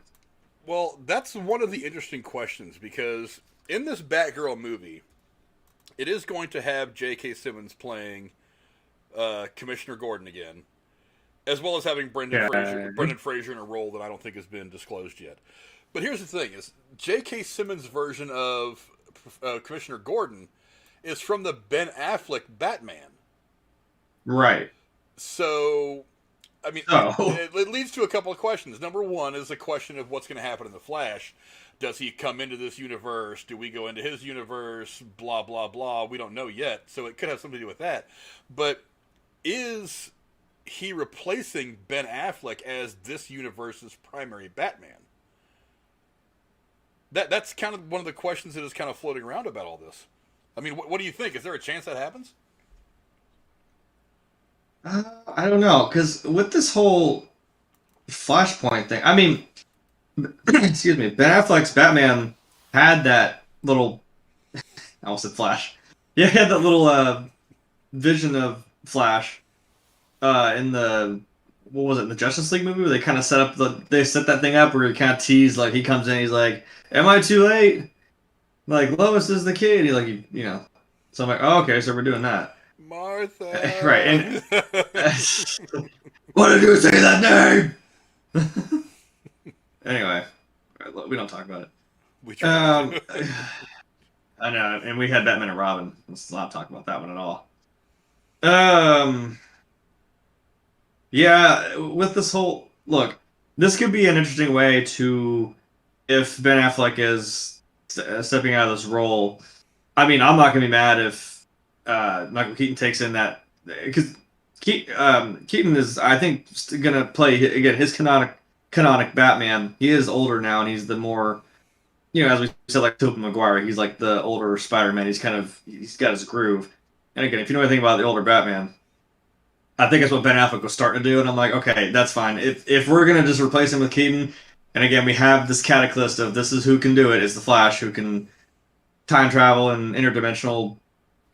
Well, that's one of the interesting questions, because in this Batgirl movie, it is going to have J.K. Simmons playing Commissioner Gordon again, as well as having Brendan Fraser in a role that I don't think has been disclosed yet. But here's the thing: is J.K. Simmons' version of Commissioner Gordon is from the Ben Affleck Batman. Right. So, I mean, it leads to a couple of questions. Number one is the question of what's going to happen in The Flash. Does he come into this universe? Do we go into his universe? Blah, blah, blah. We don't know yet. So it could have something to do with that. But is he replacing Ben Affleck as this universe's primary Batman? That's kind of one of the questions that is kind of floating around about all this. I mean, what do you think? Is there a chance that happens? I don't know, because with this whole Flashpoint thing, I mean, excuse me, Ben Affleck's Batman had that little. I almost said Flash. Yeah, he had that little vision of Flash in the what was it, in the Justice League movie where they kind of they set that thing up where he kind of teased, like he comes in, he's like, "Am I too late? Like Lois is the kid." He like you know, so I'm like, "Oh, okay, so we're doing that." Martha. Right, and what did you say that name? Anyway, we don't talk about it. We try I know, and we had Batman and Robin. Let's not talk about that one at all. Yeah, with this whole look, this could be an interesting way to, if Ben Affleck is stepping out of this role. I mean, I'm not gonna be mad if Michael Keaton takes in that because Keaton is, I think, gonna play again his canonic Batman. He is older now, and he's the more, you know, as we said, like Tobey Maguire. He's like the older Spider-Man. He's got his groove. And again, if you know anything about the older Batman, I think that's what Ben Affleck was starting to do, and I'm like, okay, that's fine. If we're gonna just replace him with Keaton, and again we have this cataclysm of this is who can do it. It's the Flash who can time travel and interdimensional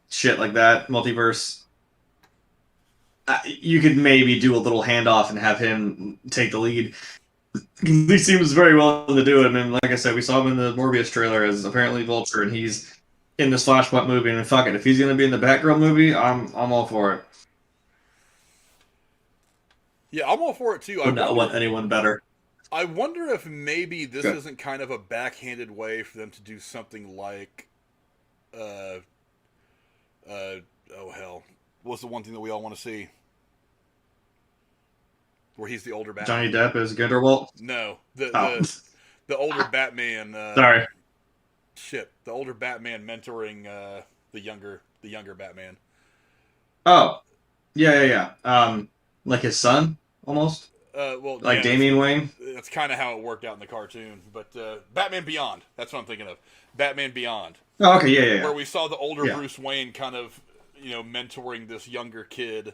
shit like that, multiverse. You could maybe do a little handoff and have him take the lead. He seems very willing to do it. I mean, like I said, we saw him in the Morbius trailer as apparently Vulture, and he's in this Flashpoint movie. And fuck it, if he's gonna be in the Batgirl movie, I'm all for it. Yeah, I'm all for it too. I would not want anyone better. I wonder if maybe this isn't kind of a backhanded way for them to do something like, oh hell, what's the one thing that we all want to see? Where he's the older Batman. Johnny Depp as Grindelwald? No, the older Batman. Sorry. Shit, the older Batman mentoring the younger Batman. Oh, yeah. Like his son, almost. Well, like yeah, Damian Wayne. That's kind of how it worked out in the cartoon. But Batman Beyond, that's what I'm thinking of. Batman Beyond. Oh, okay, yeah. Where we saw the older Bruce Wayne kind of, mentoring this younger kid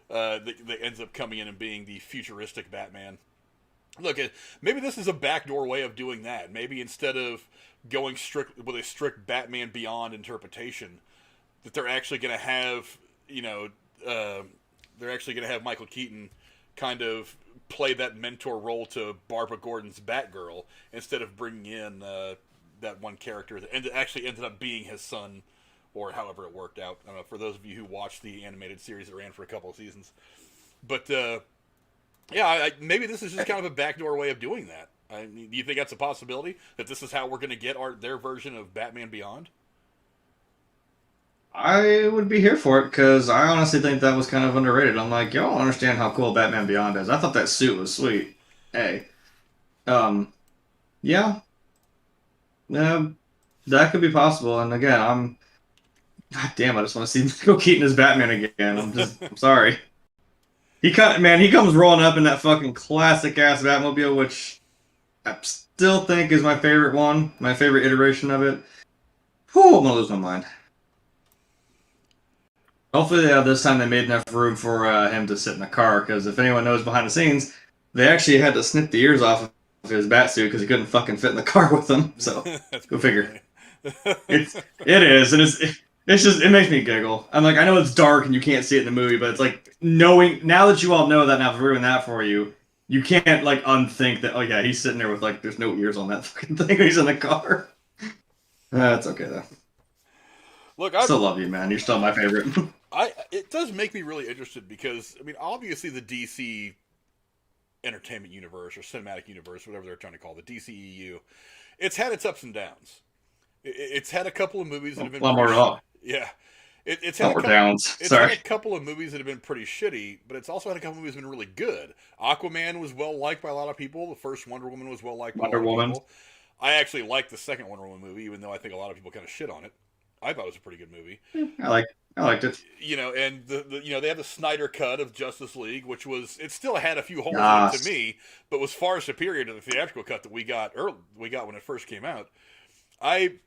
that ends up coming in and being the futuristic Batman. Look, maybe this is a backdoor way of doing that. Maybe instead of going strict with a strict Batman Beyond interpretation, that they're actually going to have, Michael Keaton kind of play that mentor role to Barbara Gordon's Batgirl instead of bringing in that one character that actually ended up being his son, or however it worked out. I don't know, for those of you who watched the animated series that ran for a couple of seasons. But, maybe this is just kind of a backdoor way of doing that. Do you think that's a possibility? That this is how we're going to get their version of Batman Beyond? I would be here for it, because I honestly think that was kind of underrated. I'm like, y'all don't understand how cool Batman Beyond is. I thought that suit was sweet. Hey. Yeah. That could be possible. And again, God damn, I just want to see Michael Keaton as Batman again. I'm sorry. He comes rolling up in that fucking classic-ass Batmobile, which I still think is my favorite one. My favorite iteration of it. Whew, I'm gonna lose my mind. Hopefully, this time they made enough room for him to sit in the car, because if anyone knows behind the scenes, they actually had to snip the ears off of his Batsuit because he couldn't fucking fit in the car with them. So, go figure. It is, and it's just, it makes me giggle. I'm like, I know it's dark and you can't see it in the movie, but it's like, knowing, now that you all know that, now I've ruined that for you, you can't, like, unthink that, oh yeah, he's sitting there with, like, there's no ears on that fucking thing when he's in the car. That's okay, though. Look, I still love you, man. You're still my favorite. It does make me really interested because, I mean, obviously the DC entertainment universe or cinematic universe, whatever they're trying to call it, the DCEU, it's had its ups and downs. It's had a couple of movies that have been... A lot more up. Yeah. It's had a couple of movies that have been pretty shitty, but it's also had a couple of movies that have been really good. Aquaman was well liked by a lot of people. The first Wonder Woman was well liked by a lot of people. I actually liked the second Wonder Woman movie, even though I think a lot of people kind of shit on it. I thought it was a pretty good movie. I like I liked it. You know, and they had the Snyder cut of Justice League, which it still had a few holes in it to Yes. me, but was far superior to the theatrical cut that we got when it first came out. I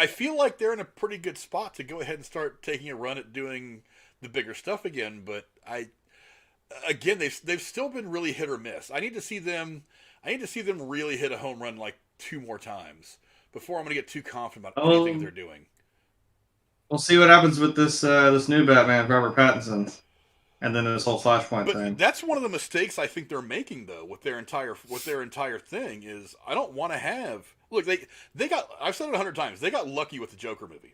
feel like they're in a pretty good spot to go ahead and start taking a run at doing the bigger stuff again, but they've still been really hit or miss. I need to see them really hit a home run like 2 more times before I'm going to get too confident about anything they're doing. We'll see what happens with this new Batman, Robert Pattinson, and then this whole Flashpoint thing. That's one of the mistakes I think they're making though with their entire thing is I don't want to have look they got I've said it 100 times, they got lucky with the Joker movie.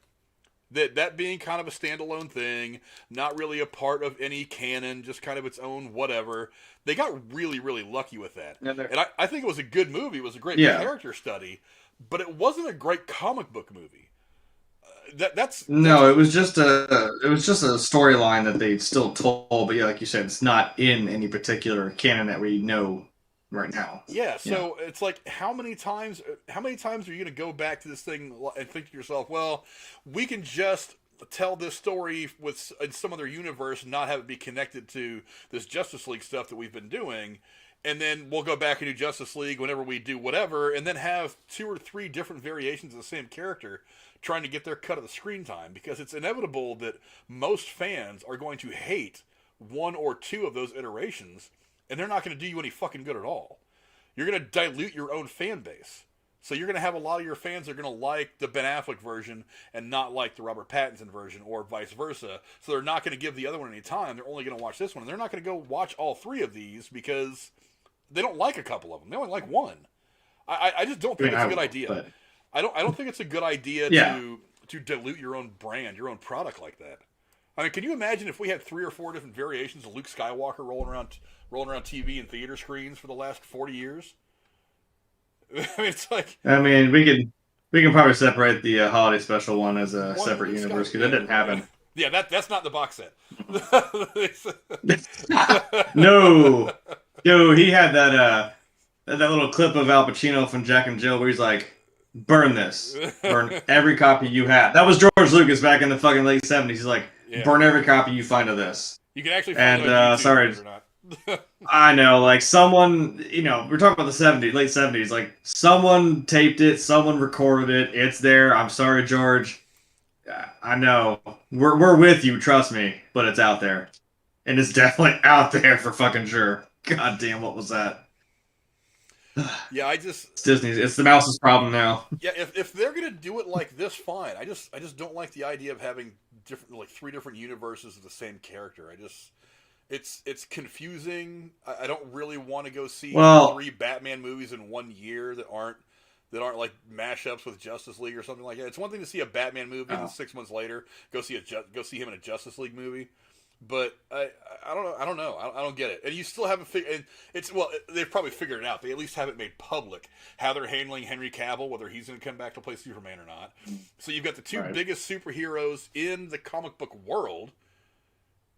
That being kind of a standalone thing, not really a part of any canon, just kind of its own whatever. They got really, really lucky with that. And I think it was a good movie. It was a great character study, but it wasn't a great comic book movie. It was just a storyline that they still told, but yeah, like you said, it's not in any particular canon that we know right now. Yeah, so it's like how many times are you going to go back to this thing and think to yourself, well, we can just tell this story in some other universe and not have it be connected to this Justice League stuff that we've been doing, and then we'll go back and do Justice League whenever we do whatever, and then have 2 or 3 different variations of the same character trying to get their cut of the screen time, because it's inevitable that most fans are going to hate 1 or 2 of those iterations, and they're not going to do you any fucking good at all. You're going to dilute your own fan base. So you're going to have a lot of your fans that are going to like the Ben Affleck version and not like the Robert Pattinson version, or vice versa. So they're not going to give the other one any time. They're only going to watch this one, and they're not going to go watch all 3 of these because they don't like a couple of them. They only like one. I just don't think it's a good idea. I don't think it's a good idea to dilute your own brand, your own product like that. I mean, can you imagine if we had 3 or 4 different variations of Luke Skywalker rolling around TV and theater screens for the last 40 years? I mean, it's like. I mean, we can probably separate the holiday special one as a separate universe because that didn't happen. Yeah, that's not the box set. No, yo, he had that little clip of Al Pacino from Jack and Jill where he's like, burn this. Burn every copy you have. That was George Lucas back in the fucking late 70s. He's like, burn every copy you find of this. You can actually find it on YouTube, sorry. or not. I know, like someone, we're talking about the 70s, late 70s, like someone taped it, someone recorded it, it's there. I'm sorry, George. I know. We're with you, trust me, but it's out there. And it's definitely out there for fucking sure. God damn, what was that? Yeah, it's Disney's. It's the mouse's problem now. Yeah, if they're gonna do it like this, fine. I just don't like the idea of having 3 different universes of the same character. It's confusing. I don't really want to go see 3 Batman movies in 1 year that aren't like mashups with Justice League or something like that. It's one thing to see a Batman movie and then 6 months later go see him in a Justice League movie. But I don't know. I don't get it. And you still haven't figured. They've probably figured it out. They at least haven't made public how they're handling Henry Cavill, whether he's going to come back to play Superman or not. So you've got the 2 biggest superheroes in the comic book world.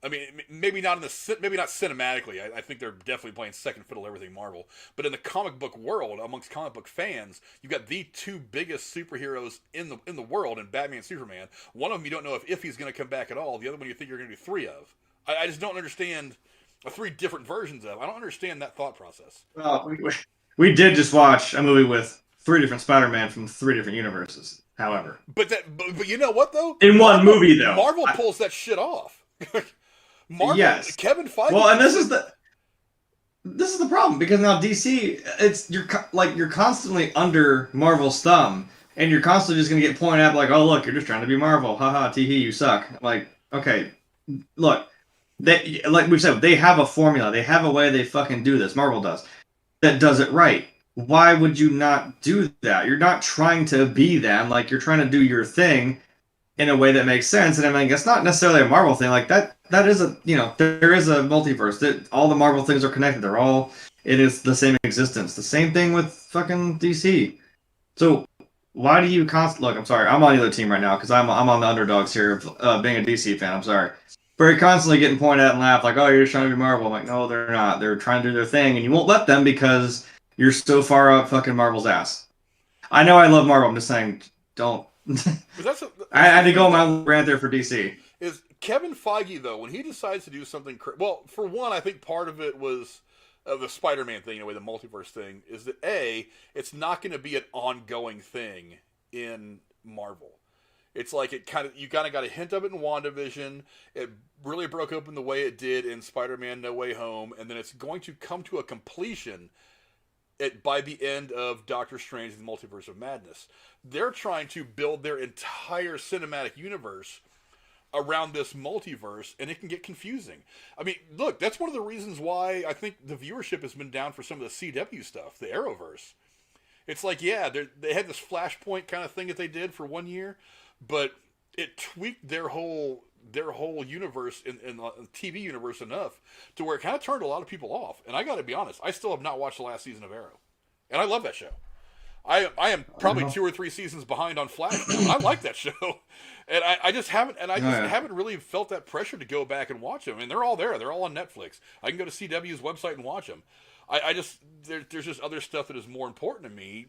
I mean, maybe not cinematically. I think they're definitely playing second fiddle to everything Marvel. But in the comic book world, amongst comic book fans, you've got the 2 biggest superheroes in the world, in Batman and Superman. One of them you don't know if he's going to come back at all. The other one you think you're going to do 3 of. I just don't understand 3 different versions of. I don't understand that thought process. Well, we did just watch a movie with 3 different Spider-Man from 3 different universes. However, but you know what though? In one movie though, Marvel pulls that shit off. Marvel, yes. Kevin Feige. Well, and this is the problem, because now DC, you're constantly under Marvel's thumb, and you're constantly just gonna get pointed at like, oh look, you're just trying to be Marvel, haha, tee-hee, you suck. Like, okay, look, like we've said, they have a formula, they have a way they fucking do this. Marvel does that does it right. Why would you not do that? You're not trying to be them, like you're trying to do your thing in a way that makes sense. And I mean, it's not necessarily a Marvel thing. Like that is there is a multiverse. That all the Marvel things are connected. It is the same existence. The same thing with fucking DC. So why do you look, I'm sorry, I'm on the other team right now because I'm on the underdogs here of being a DC fan. I'm sorry. But you're constantly getting pointed at and laughed like, oh, you're just trying to be Marvel. I'm like, no, they're not. They're trying to do their thing, and you won't let them because you're so far up fucking Marvel's ass. I know I love Marvel. I'm just saying, don't. I had to go on my rant there for DC. is Kevin Feige, though, when he decides to do something... Well, for one, I think part of it was the Spider-Man thing, the multiverse thing, is that, A, it's not going to be an ongoing thing in Marvel. It's like you kind of got a hint of it in WandaVision. It really broke open the way it did in Spider-Man No Way Home, and then it's going to come to a completion by the end of Doctor Strange and the Multiverse of Madness. They're trying to build their entire cinematic universe around this multiverse, and it can get confusing. I mean, look, that's one of the reasons why I think the viewership has been down for some of the CW stuff, the Arrowverse. It's like, yeah, they had this Flashpoint kind of thing that they did for 1 year, but it tweaked their whole universe in the TV universe enough to where it kind of turned a lot of people off. And I got to be honest, I still have not watched the last season of Arrow, and I love that show. I am probably 2 or 3 seasons behind on Flash now. I like that show, and I just haven't haven't really felt that pressure to go back and watch them. And they're all there; they're all on Netflix. I can go to CW's website and watch them. There's just other stuff that is more important to me,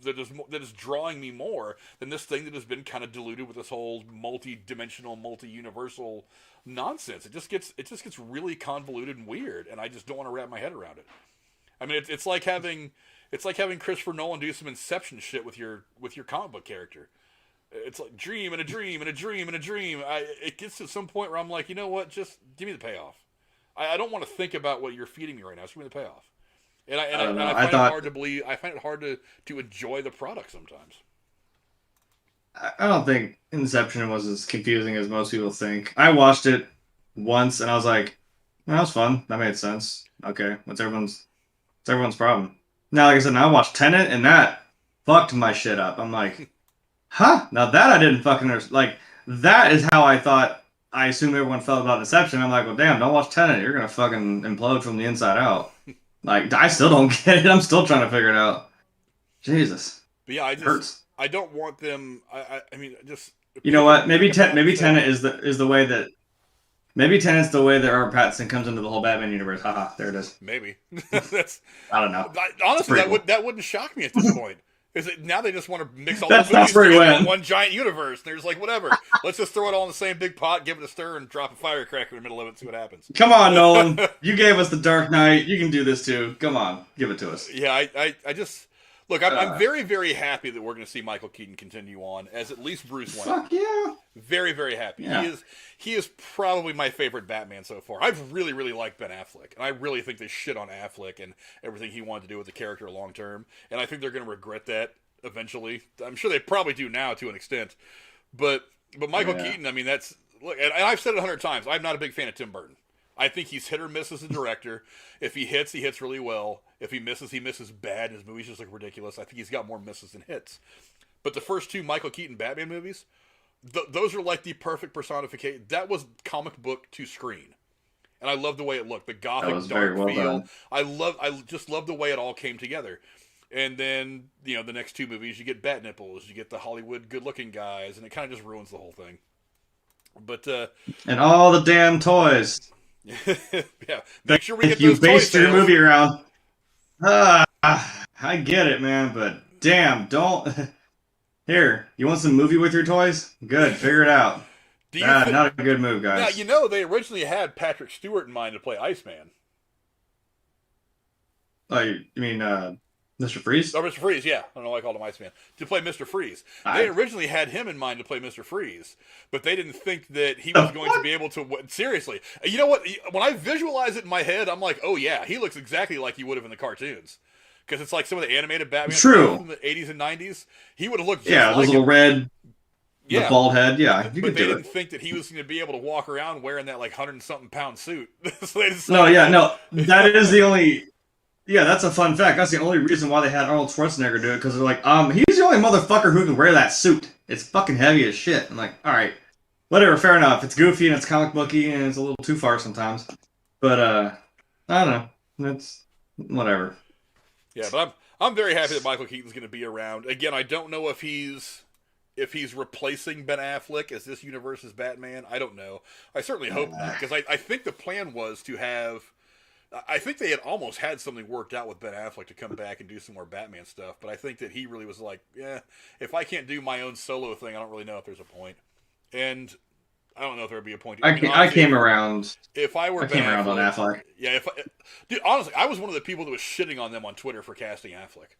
that is drawing me more than this thing that has been kind of diluted with this whole multi-dimensional, multi-universal nonsense. It just gets really convoluted and weird, and I just don't want to wrap my head around it. I mean, it's like having Christopher Nolan do some Inception shit with your comic book character. It's like dream and a dream and a dream and a dream. It gets to some point where I'm like, you know what? Just give me the payoff. I don't want to think about what you're feeding me right now. Just give me the payoff. And I find it hard to believe. I find it hard to enjoy the product sometimes. I don't think Inception was as confusing as most people think. I watched it once and I was like, that was fun. That made sense. Okay, what's everyone's problem? Now, like I said, now I watched Tenet and that fucked my shit up. I'm like, huh? Now that I didn't fucking understand. Like, that is how I assume everyone felt about Inception. I'm like, well, damn, don't watch Tenet. You're gonna fucking implode from the inside out. Like, I still don't get it. I'm still trying to figure it out. Jesus. But yeah, hurts. I don't want them. I mean, just. You know what? Maybe Tenet is the way that. Maybe Tenet's the way that Robert Pattinson comes into the whole Batman universe. Haha, there it is. Maybe. That's. I don't know. Honestly, that wouldn't shock me at this point. Is it now they just want to mix all That's the movies where he together went. in one giant universe? And they're just like, whatever. Let's just throw it all in the same big pot, give it a stir, and drop a firecracker in the middle of it and see what happens. Come on, Nolan. You gave us The Dark Knight. You can do this too. Come on. Give it to us. Yeah, I just... Look, I'm very, very happy that we're going to see Michael Keaton continue on as at least Bruce Wayne. Fuck yeah. Very, very happy. Yeah. He is probably my favorite Batman so far. I've really, really liked Ben Affleck, and I really think they shit on Affleck and everything he wanted to do with the character long term, and I think they're going to regret that eventually. I'm sure they probably do now to an extent, but Michael Keaton, I mean, that's... Look, and I've said it 100 times, I'm not a big fan of Tim Burton. I think he's hit or miss as a director. If he hits really well. If he misses bad, and his movies just look ridiculous. I think he's got more misses than hits. But the first 2 Michael Keaton Batman movies, those are like the perfect personification. That was comic book to screen. And I love the way it looked. The gothic, dark feel. I just love the way it all came together. And then, the next 2 movies, you get bat nipples, you get the Hollywood good-looking guys, and it kind of just ruins the whole thing. But and all the damn toys. Yeah, make sure we get you those based toy your sales. movie around. I get it, man, but damn, don't. Here, you want some movie with your toys? Good, figure it out. Not a good move, guys. Now, they originally had Patrick Stewart in mind to play Iceman. Oh, you mean Mr. Freeze? Oh, Mr. Freeze, yeah. I don't know why I called him Iceman. To play Mr. Freeze. They originally had him in mind to play Mr. Freeze, but they didn't think that he was going to be able to... Seriously. You know what? When I visualize it in my head, I'm like, oh yeah, he looks exactly like he would have in the cartoons. Because it's like some of the animated Batman from the 80s and 90s. He would have looked just like those little red... Yeah. The bald head, yeah. But they didn't think that he was going to be able to walk around wearing that like 100-something pound suit. So they that is the only... Yeah, that's a fun fact. That's the only reason why they had Arnold Schwarzenegger do it, because they're like, he's the only motherfucker who can wear that suit. It's fucking heavy as shit. I'm like, alright, whatever, fair enough. It's goofy and it's comic booky and it's a little too far sometimes. But, I don't know. It's whatever. Yeah, but I'm very happy that Michael Keaton's going to be around. Again, I don't know if he's replacing Ben Affleck as this universe's Batman. I don't know. I certainly hope not, because I think the plan was to have... I think they had almost had something worked out with Ben Affleck to come back and do some more Batman stuff, but I think that he really was like, if I can't do my own solo thing, I don't really know if there's a point. And I don't know if there'd be a point. I came around. If I were I came Ben around on Affleck. Yeah, dude, honestly, I was one of the people that was shitting on them on Twitter for casting Affleck.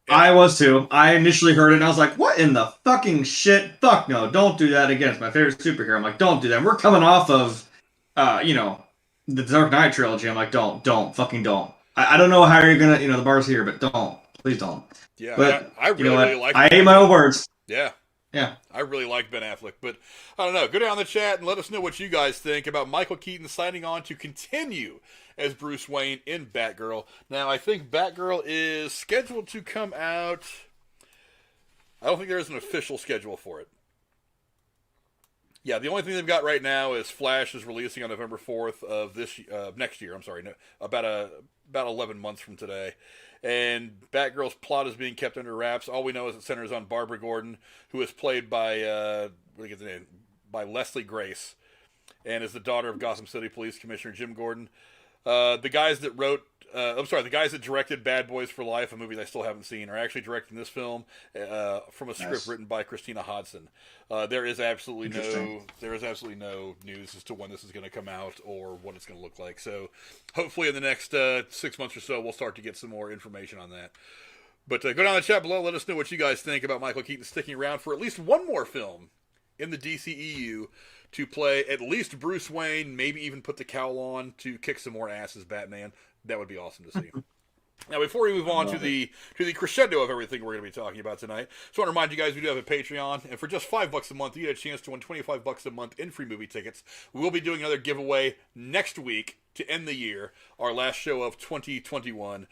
And I was too. I initially heard it and I was like, what in the fucking shit? Fuck no, don't do that again. It's my favorite superhero. I'm like, don't do that. We're coming off of, the Dark Knight trilogy. I'm like, don't, fucking don't. I don't know how you're gonna, the bar's here, but don't. Please don't. Yeah, but I really like I ate my own words. Yeah. Yeah. I really like Ben Affleck, but I don't know. Go down in the chat and let us know what you guys think about Michael Keaton signing on to continue as Bruce Wayne in Batgirl. Now, I think Batgirl is scheduled to come out. I don't think there is an official schedule for it. Yeah, the only thing they've got right now is Flash is releasing on November 4th of next year. I'm sorry, no, about 11 months from today. And Batgirl's plot is being kept under wraps. All we know is it centers on Barbara Gordon, who is played by by Leslie Grace, and is the daughter of Gotham City Police Commissioner Jim Gordon. The guys that directed Bad Boys for Life, a movie that I still haven't seen, are actually directing this film from a script written by Christina Hodson. There is absolutely no news as to when this is going to come out or what it's going to look like. So hopefully in the next 6 months or so, we'll start to get some more information on that. But go down in the chat below. Let us know what you guys think about Michael Keaton sticking around for at least one more film in the DCEU to play at least Bruce Wayne, maybe even put the cowl on to kick some more ass as Batman. That would be awesome to see. Now, before we move on to the crescendo of everything we're going to be talking about tonight, just want to remind you guys we do have a Patreon, and for just $5 a month, you get a chance to win $25 a month in free movie tickets. We will be doing another giveaway next week to end the year, our last show of 2021.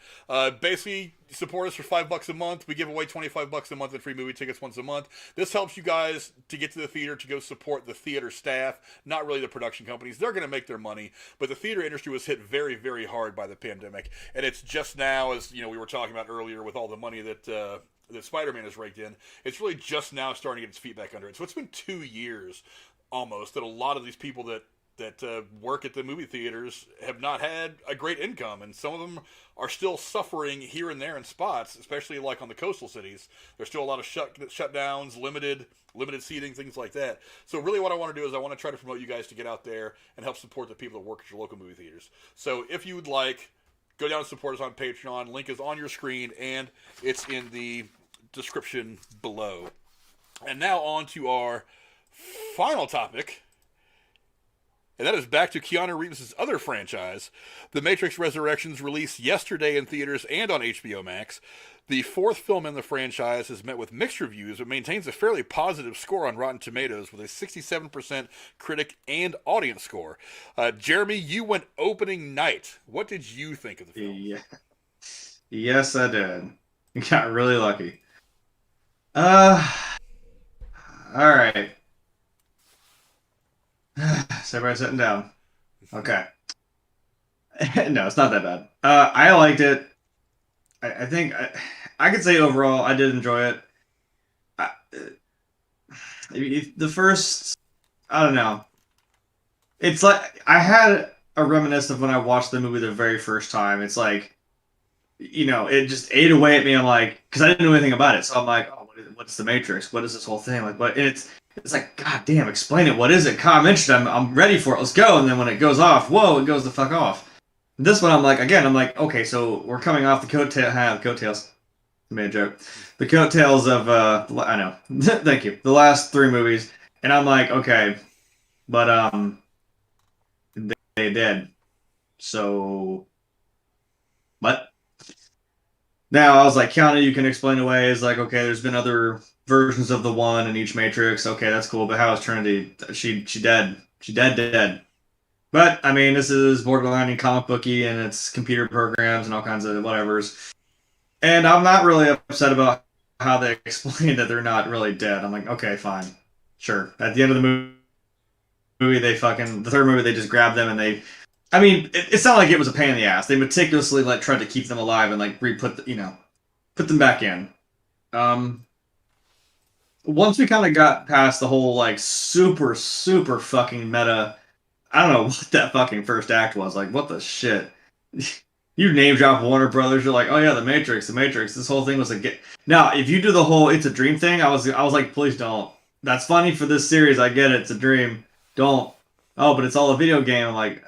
Basically, support us for $5 a month. We give away $25 a month in free movie tickets once a month. This helps you guys to get to the theater to go support the theater staff, not really the production companies. They're going to make their money, but the theater industry was hit very, very hard by the pandemic, and it's just now, as we were talking about earlier, with all the money that Spider-Man has raked in, it's really just now starting to get its feet back under it. So it's been 2 years almost that a lot of these people that work at the movie theaters have not had a great income, and some of them are still suffering here and there in spots, especially like on the coastal cities. There's still a lot of shutdowns, limited seating, things like that. So really what I want to do is I want to try to promote you guys to get out there and help support the people that work at your local movie theaters. So if you would like, go down and support us on Patreon. Link is on your screen, and it's in the description below. And now on to our final topic, and that is back to Keanu Reeves' other franchise. The Matrix Resurrections released yesterday in theaters and on HBO Max. The fourth film in the franchise has met with mixed reviews, but maintains a fairly positive score on Rotten Tomatoes with a 67% critic and audience score. Jeremy, you went opening night. What did you think of the film? Yeah. Yes, I did. Got really lucky. All right. So everybody's sitting down. Okay. No, it's not that bad. I liked it. I think I could say overall I did enjoy it. The first, I don't know. It's like I had a reminiscence of when I watched the movie the very first time. It's like, it just ate away at me. I'm like, because I didn't know anything about it, so I'm like, oh, what's the Matrix? What is this whole thing? Like, what? And it's like, God damn, explain it. What is it? I'm interested. I'm ready for it. Let's go. And then when it goes off, whoa, it goes the fuck off. This one, I'm like, okay, so we're coming off the coattails. I made a joke. The coattails of, I know. Thank you. The last 3 movies. And I'm like, okay, but, they did. So, what? Now, I was like, Keanu, you can explain away. Is like, okay, there's been other versions of the one in each Matrix. Okay, that's cool. But how is Trinity? She dead. She dead. But, I mean, this is borderline comic booky, and it's computer programs and all kinds of whatevers. And I'm not really upset about how they explain that they're not really dead. I'm like, okay, fine. Sure. At the end of the movie, the third movie, they just grabbed them and it's not like it was a pain in the ass. They meticulously, tried to keep them alive and, put them back in. Once we kind of got past the whole, super, super fucking meta, I don't know what that fucking first act was. Like, what the shit? You name drop Warner Brothers, you're like, oh yeah, The Matrix. This whole thing was Now, if you do the whole It's a Dream thing, I was like, please don't. That's funny for this series, I get it, it's a dream. don't. Oh, but it's all a video game. I'm like,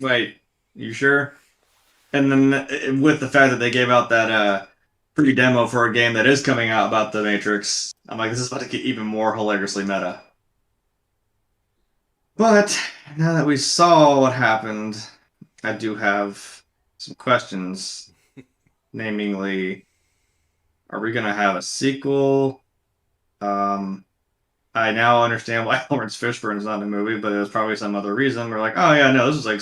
wait, you sure? And then with the fact that they gave out that pre-demo for a game that is coming out about the Matrix, I'm like, this is about to get even more hilariously meta. But now that we saw what happened, I do have some questions. Namely, are we going to have a sequel? I now understand why Lawrence Fishburne's not in the movie, but it was probably some other reason. We're like, oh yeah, no, this was like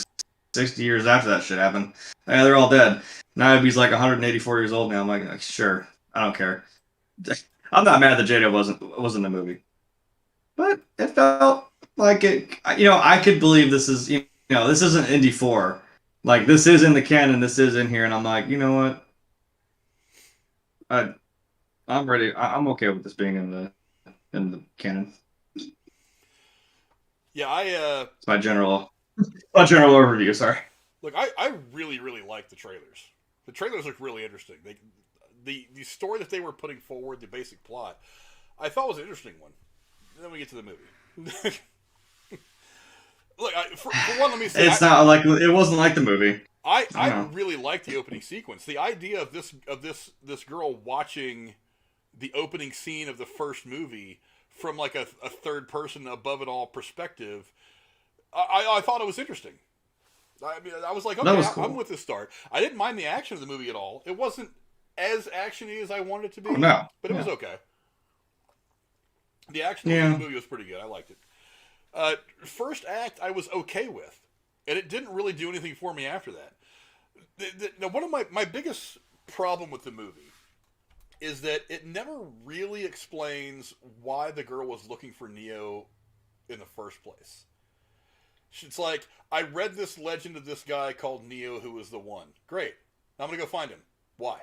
60 years after that shit happened. Yeah, they're all dead. Now he's like 184 years old now. I'm like, sure, I don't care. I'm not mad that Jada wasn't in the movie, but it felt like it. I could believe this is this isn't Indy 4. Like this is in the canon. This is in here, and I'm like, you know what? I'm ready. I'm okay with this being in the canon. Yeah, It's my general overview. Sorry. Look, I really, really like the trailers. The trailers look really interesting. The story that they were putting forward, the basic plot, I thought was an interesting one. Then we get to the movie. Look, for one, let me say it wasn't like the movie. I really like the opening sequence. The idea of this girl watching the opening scene of the first movie from like a third person above it all perspective, I thought it was interesting. I mean, I was like, okay, cool. I'm with this start. I didn't mind the action of the movie at all. It wasn't as actiony as I wanted it to be, but it was okay. The action of the movie was pretty good. I liked it. First act, I was okay with, and it didn't really do anything for me after that. Now, one of my biggest problem with the movie is that it never really explains why the girl was looking for Neo in the first place. It's like, I read this legend of this guy called Neo who was the one. Great. Now I'm going to go find him. Why?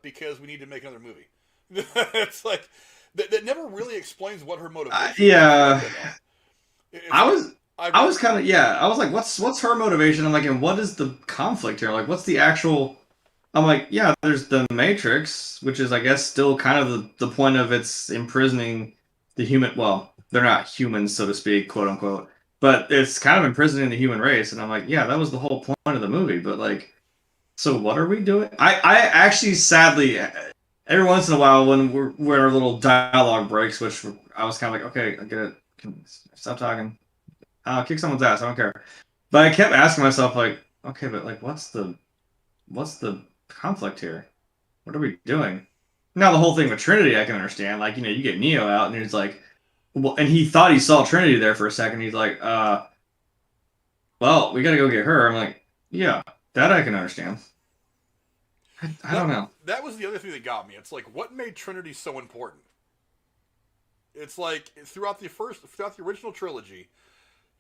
Because we need to make another movie. It's like, that never really explains what her motivation was. I was like, what's her motivation? I'm like, and what is the conflict here? Like, what's the actual... I'm like, yeah, there's the Matrix, which is, I guess, still kind of the point of it's imprisoning the human... Well, they're not humans, so to speak, quote unquote. But it's kind of imprisoning the human race. And I'm like, yeah, that was the whole point of the movie. But, like, so what are we doing? I actually, sadly, every once in a while when we're our little dialogue breaks, which I was kind of like, okay, I get it. Stop talking. I'll kick someone's ass. I don't care. But I kept asking myself, like, okay, but, like, what's the conflict here? What are we doing? Now the whole thing with Trinity I can understand. Like, you get Neo out and he's like, well, and he thought he saw Trinity there for a second. He's like, well, we gotta go get her. I'm like, yeah, that I can understand. I don't know. That was the other thing that got me. It's like, what made Trinity so important? It's like, throughout the original trilogy,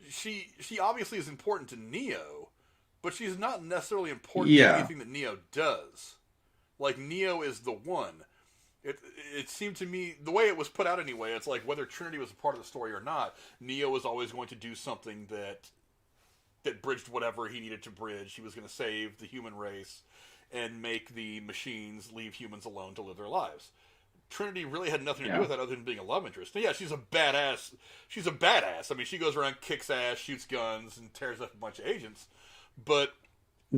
she obviously is important to Neo, but she's not necessarily important to anything that Neo does. Like, Neo is the one. It seemed to me, the way it was put out anyway, it's like whether Trinity was a part of the story or not, Neo was always going to do something that bridged whatever he needed to bridge. He was going to save the human race and make the machines leave humans alone to live their lives. Trinity really had nothing to do with that other than being a love interest. And yeah, she's a badass. She's a badass. I mean, she goes around, kicks ass, shoots guns, and tears up a bunch of agents. But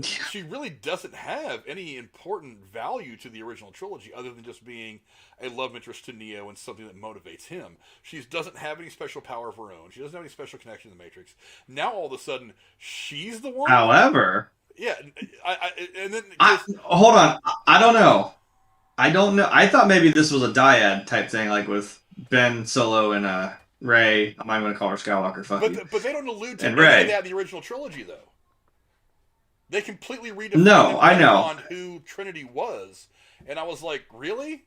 she really doesn't have any important value to the original trilogy other than just being a love interest to Neo and something that motivates him. She doesn't have any special power of her own. She doesn't have any special connection to the Matrix. Now, all of a sudden, she's the one? However... Yeah, and then... hold on. I don't know. I thought maybe this was a dyad type thing, like with Ben Solo and Rey. I'm not going to call her Skywalker. Fuck you. But they don't allude to any of that in the original trilogy, though. They completely redefined on who Trinity was, and I was like, really?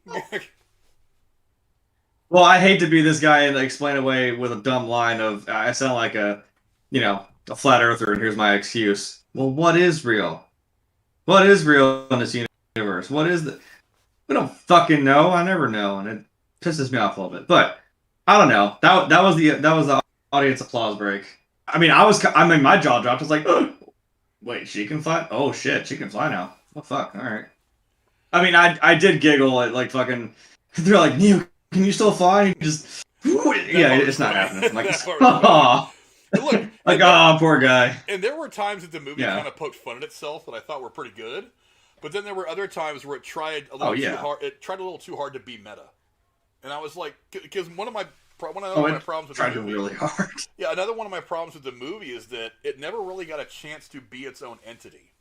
Well, I hate to be this guy and explain away with a dumb line of I sound like a flat earther, and here's my excuse. Well, what is real? What is real in this universe? What is the? We don't fucking know. I never know, and it pisses me off a little bit. But I don't know. That was the audience applause break. I mean, my jaw dropped. I was like, wait, she can fly? Oh shit, she can fly now. Oh fuck, all right. I mean, I did giggle at like fucking. They're like, Neo, can you still fly? And just Yeah, it's not happening. I'm like, That part was funny. oh, And look, like, oh, poor guy. and there were times that the movie Yeah. kind of poked fun at itself that I thought were pretty good, but then there were other times where it tried a little Oh, too yeah. hard. It tried a little too hard to be meta, and I was like, because one of my problems with Tried the movie, really hard. yeah, another one of my problems with the movie is that it never really got a chance to be its own entity.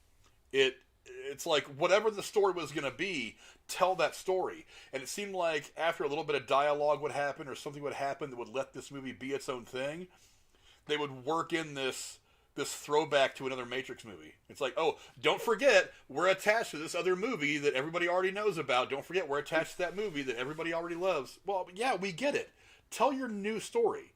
It's like whatever the story was going to be, tell that story. And it seemed like after a little bit of dialogue would happen or something would happen that would let this movie be its own thing, they would work in this throwback to another Matrix movie. It's like, oh, don't forget, we're attached to this other movie that everybody already knows about. Don't forget, we're attached to that movie that everybody already loves. Well, yeah, we get it. Tell your new story.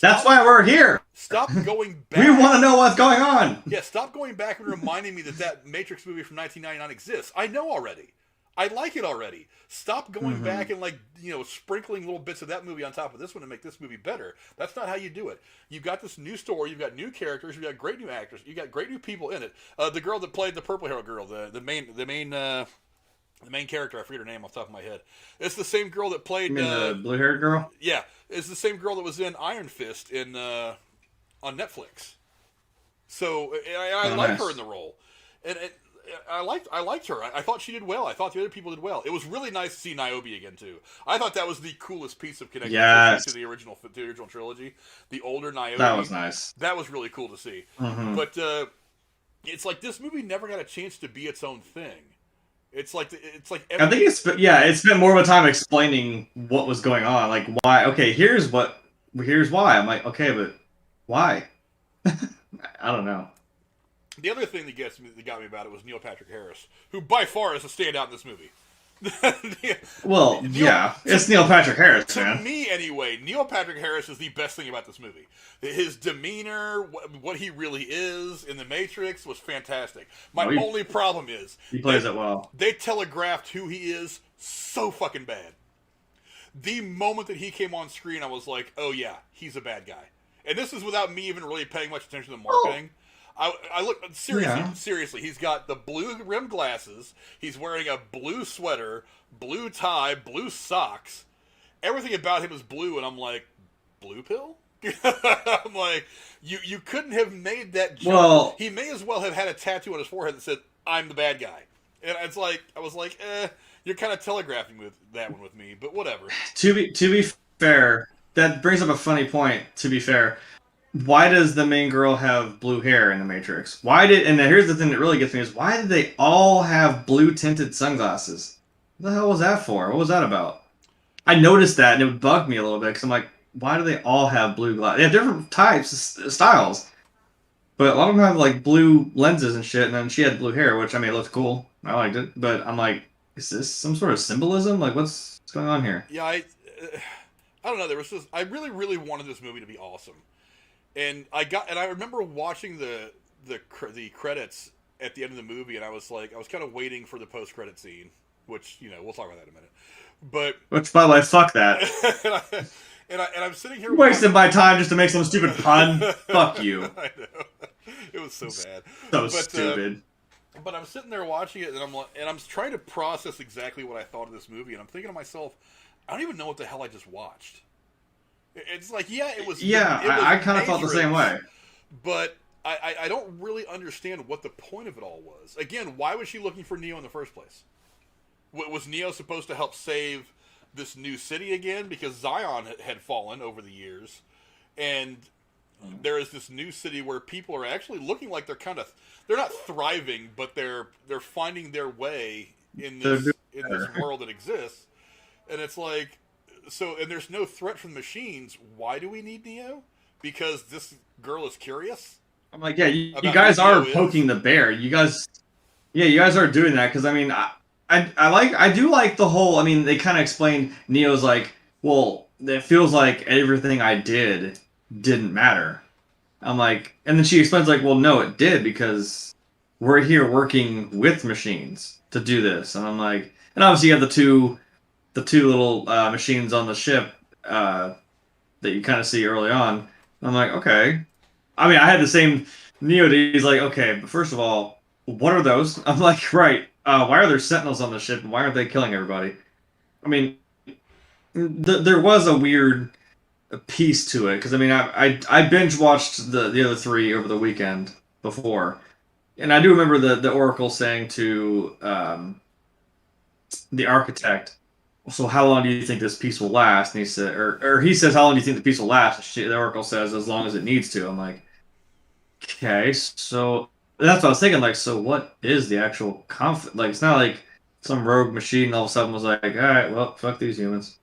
That's why we're here. Stop going back. We want to know what's going on. Yeah, stop going back and reminding me that Matrix movie from 1999 exists. I know already. I like it already. Stop going back and sprinkling little bits of that movie on top of this one to make this movie better. That's not how you do it. You've got this new story. You've got new characters. You've got great new actors. You've got great new people in it. The girl that played the purple hair girl, the main character, I forget her name off the top of my head. It's the same girl that played. You mean the blue-haired girl? Yeah, it's the same girl that was in Iron Fist on Netflix. So I like nice. her in the role, and I liked her. I thought she did well. I thought the other people did well. It was really nice to see Niobe again too. I thought that was the coolest piece of connection to the original trilogy. The older Niobe. That was nice. That was really cool to see. But it's like this movie never got a chance to be its own thing. It's like I think it spent more of a time explaining what was going on, like why. Okay, here's why. I'm like, okay, but why? I don't know. The other thing that got me about it was Neil Patrick Harris, who by far is a standout in this movie. Well, it's Neil Patrick Harris, man. To me, anyway, Neil Patrick Harris is the best thing about this movie. His demeanor, what he really is in The Matrix, was fantastic. My only problem is he plays it well. They telegraphed who he is so fucking bad. The moment that he came on screen, I was like, oh yeah, he's a bad guy. And this is without me even really paying much attention to the marketing. I look seriously. He's got the blue rimmed glasses. He's wearing a blue sweater, blue tie, blue socks. Everything about him is blue, and I'm like, blue pill? I'm like, you couldn't have made that jump. Well, he may as well have had a tattoo on his forehead that said, "I'm the bad guy." And it's like, I was like, you're kind of telegraphing with that one with me, but whatever. To be fair, that brings up a funny point. To be fair. Why does the main girl have blue hair in The Matrix? And here's the thing that really gets me is why did they all have blue tinted sunglasses? What the hell was that for? What was that about? I noticed that and it bugged me a little bit because I'm like, why do they all have blue glasses? They have different types, styles. But a lot of them have like blue lenses and shit, and then she had blue hair, which I mean, it looked cool. I liked it. But I'm like, is this some sort of symbolism? Like, what's going on here? Yeah, I don't know. I really, really wanted this movie to be awesome. And I remember watching the credits at the end of the movie, and I was kind of waiting for the post-credit scene, which we'll talk about that in a minute. But which, by the way, fuck that. and I'm sitting here wasting my time just to make some stupid pun. Fuck you. I know. It was so bad. Stupid. But I'm sitting there watching it, and I'm trying to process exactly what I thought of this movie, and I'm thinking to myself, I don't even know what the hell I just watched. It's like, it was. Yeah, I kind of felt the same way. But I don't really understand what the point of it all was. Again, why was she looking for Neo in the first place? Was Neo supposed to help save this new city again? Because Zion had fallen over the years. And there is this new city where people are actually looking like they're not thriving, but they're finding their way in this world that exists. And it's like, and there's no threat from machines. Why do we need Neo? Because this girl is curious? I'm like, yeah, you guys are poking the bear. You guys are doing that because I mean, I do like the whole. I mean, they kind of explained Neo's like, well, it feels like everything I did didn't matter. I'm like, and then she explains like, well, no, it did because we're here working with machines to do this, and I'm like, and obviously you have the two little machines on the ship that you kind of see early on. I'm like, okay. I mean, I had the same Neo. He's like, okay, but first of all, what are those? I'm like, right. Why are there sentinels on the ship? And why aren't they killing everybody? I mean, there was a weird piece to it because I mean I binge watched the other three over the weekend before, and I do remember the Oracle saying to the architect, "So how long do you think this piece will last?" And he said, or he says, "How long do you think the piece will last?" The Oracle says, "As long as it needs to." I'm like, okay, so that's what I was thinking. Like, so what is the actual conflict? Like, it's not like some rogue machine all of a sudden was like, all right, well, fuck these humans.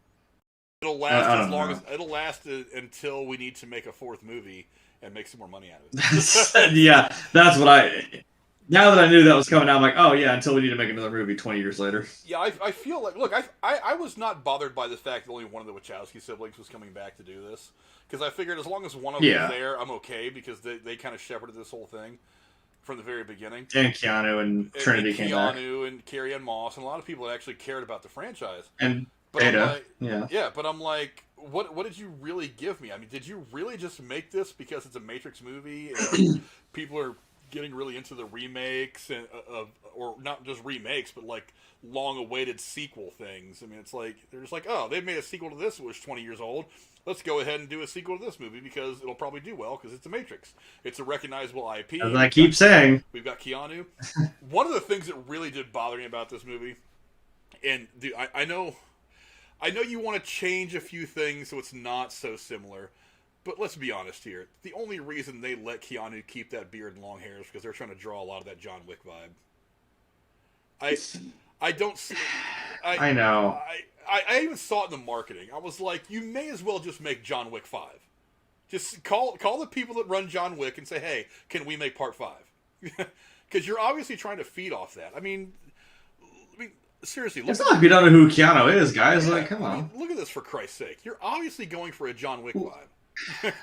It'll last I as don't long know. as it'll last until we need to make a fourth movie and make some more money out of it. Yeah, that's what I. Now that I knew that was coming out, I'm like, oh yeah, until we need to make another movie 20 years later. Yeah, I feel like look, I was not bothered by the fact that only one of the Wachowski siblings was coming back to do this because I figured as long as one of them Yeah, was there, I'm okay because they kind of shepherded this whole thing from the very beginning. and Keanu and Trinity came back, Keanu and Carrie-Anne Moss and a lot of people that actually cared about the franchise. and But I'm Beta. like, Yeah, yeah, but I'm like, what did you really give me? I mean, did you really just make this because it's a Matrix movie and people are getting really into the remakes and or not just remakes, but like long-awaited sequel things? I mean, it's like they're just like, oh, they've made a sequel to this that was 20 years old. Let's go ahead and do a sequel to this movie because it'll probably do well because it's a Matrix. It's a recognizable IP. as I keep saying. We've got Keanu. One of the things that really did bother me about this movie, and I know you want to change a few things so it's not so similar, but let's be honest here. The only reason they let Keanu keep that beard and long hair is because they're trying to draw a lot of that John Wick vibe. I don't see. I know. I even saw it in the marketing. I was like, you may as well just make John Wick 5. Just call the people that run John Wick and say, hey, can we make part 5? Because you're obviously trying to feed off that. I mean, seriously. It's not like we don't know who Keanu is, guys. Yeah, Like, come on. I mean, look at this for Christ's sake. You're obviously going for a John Wick vibe.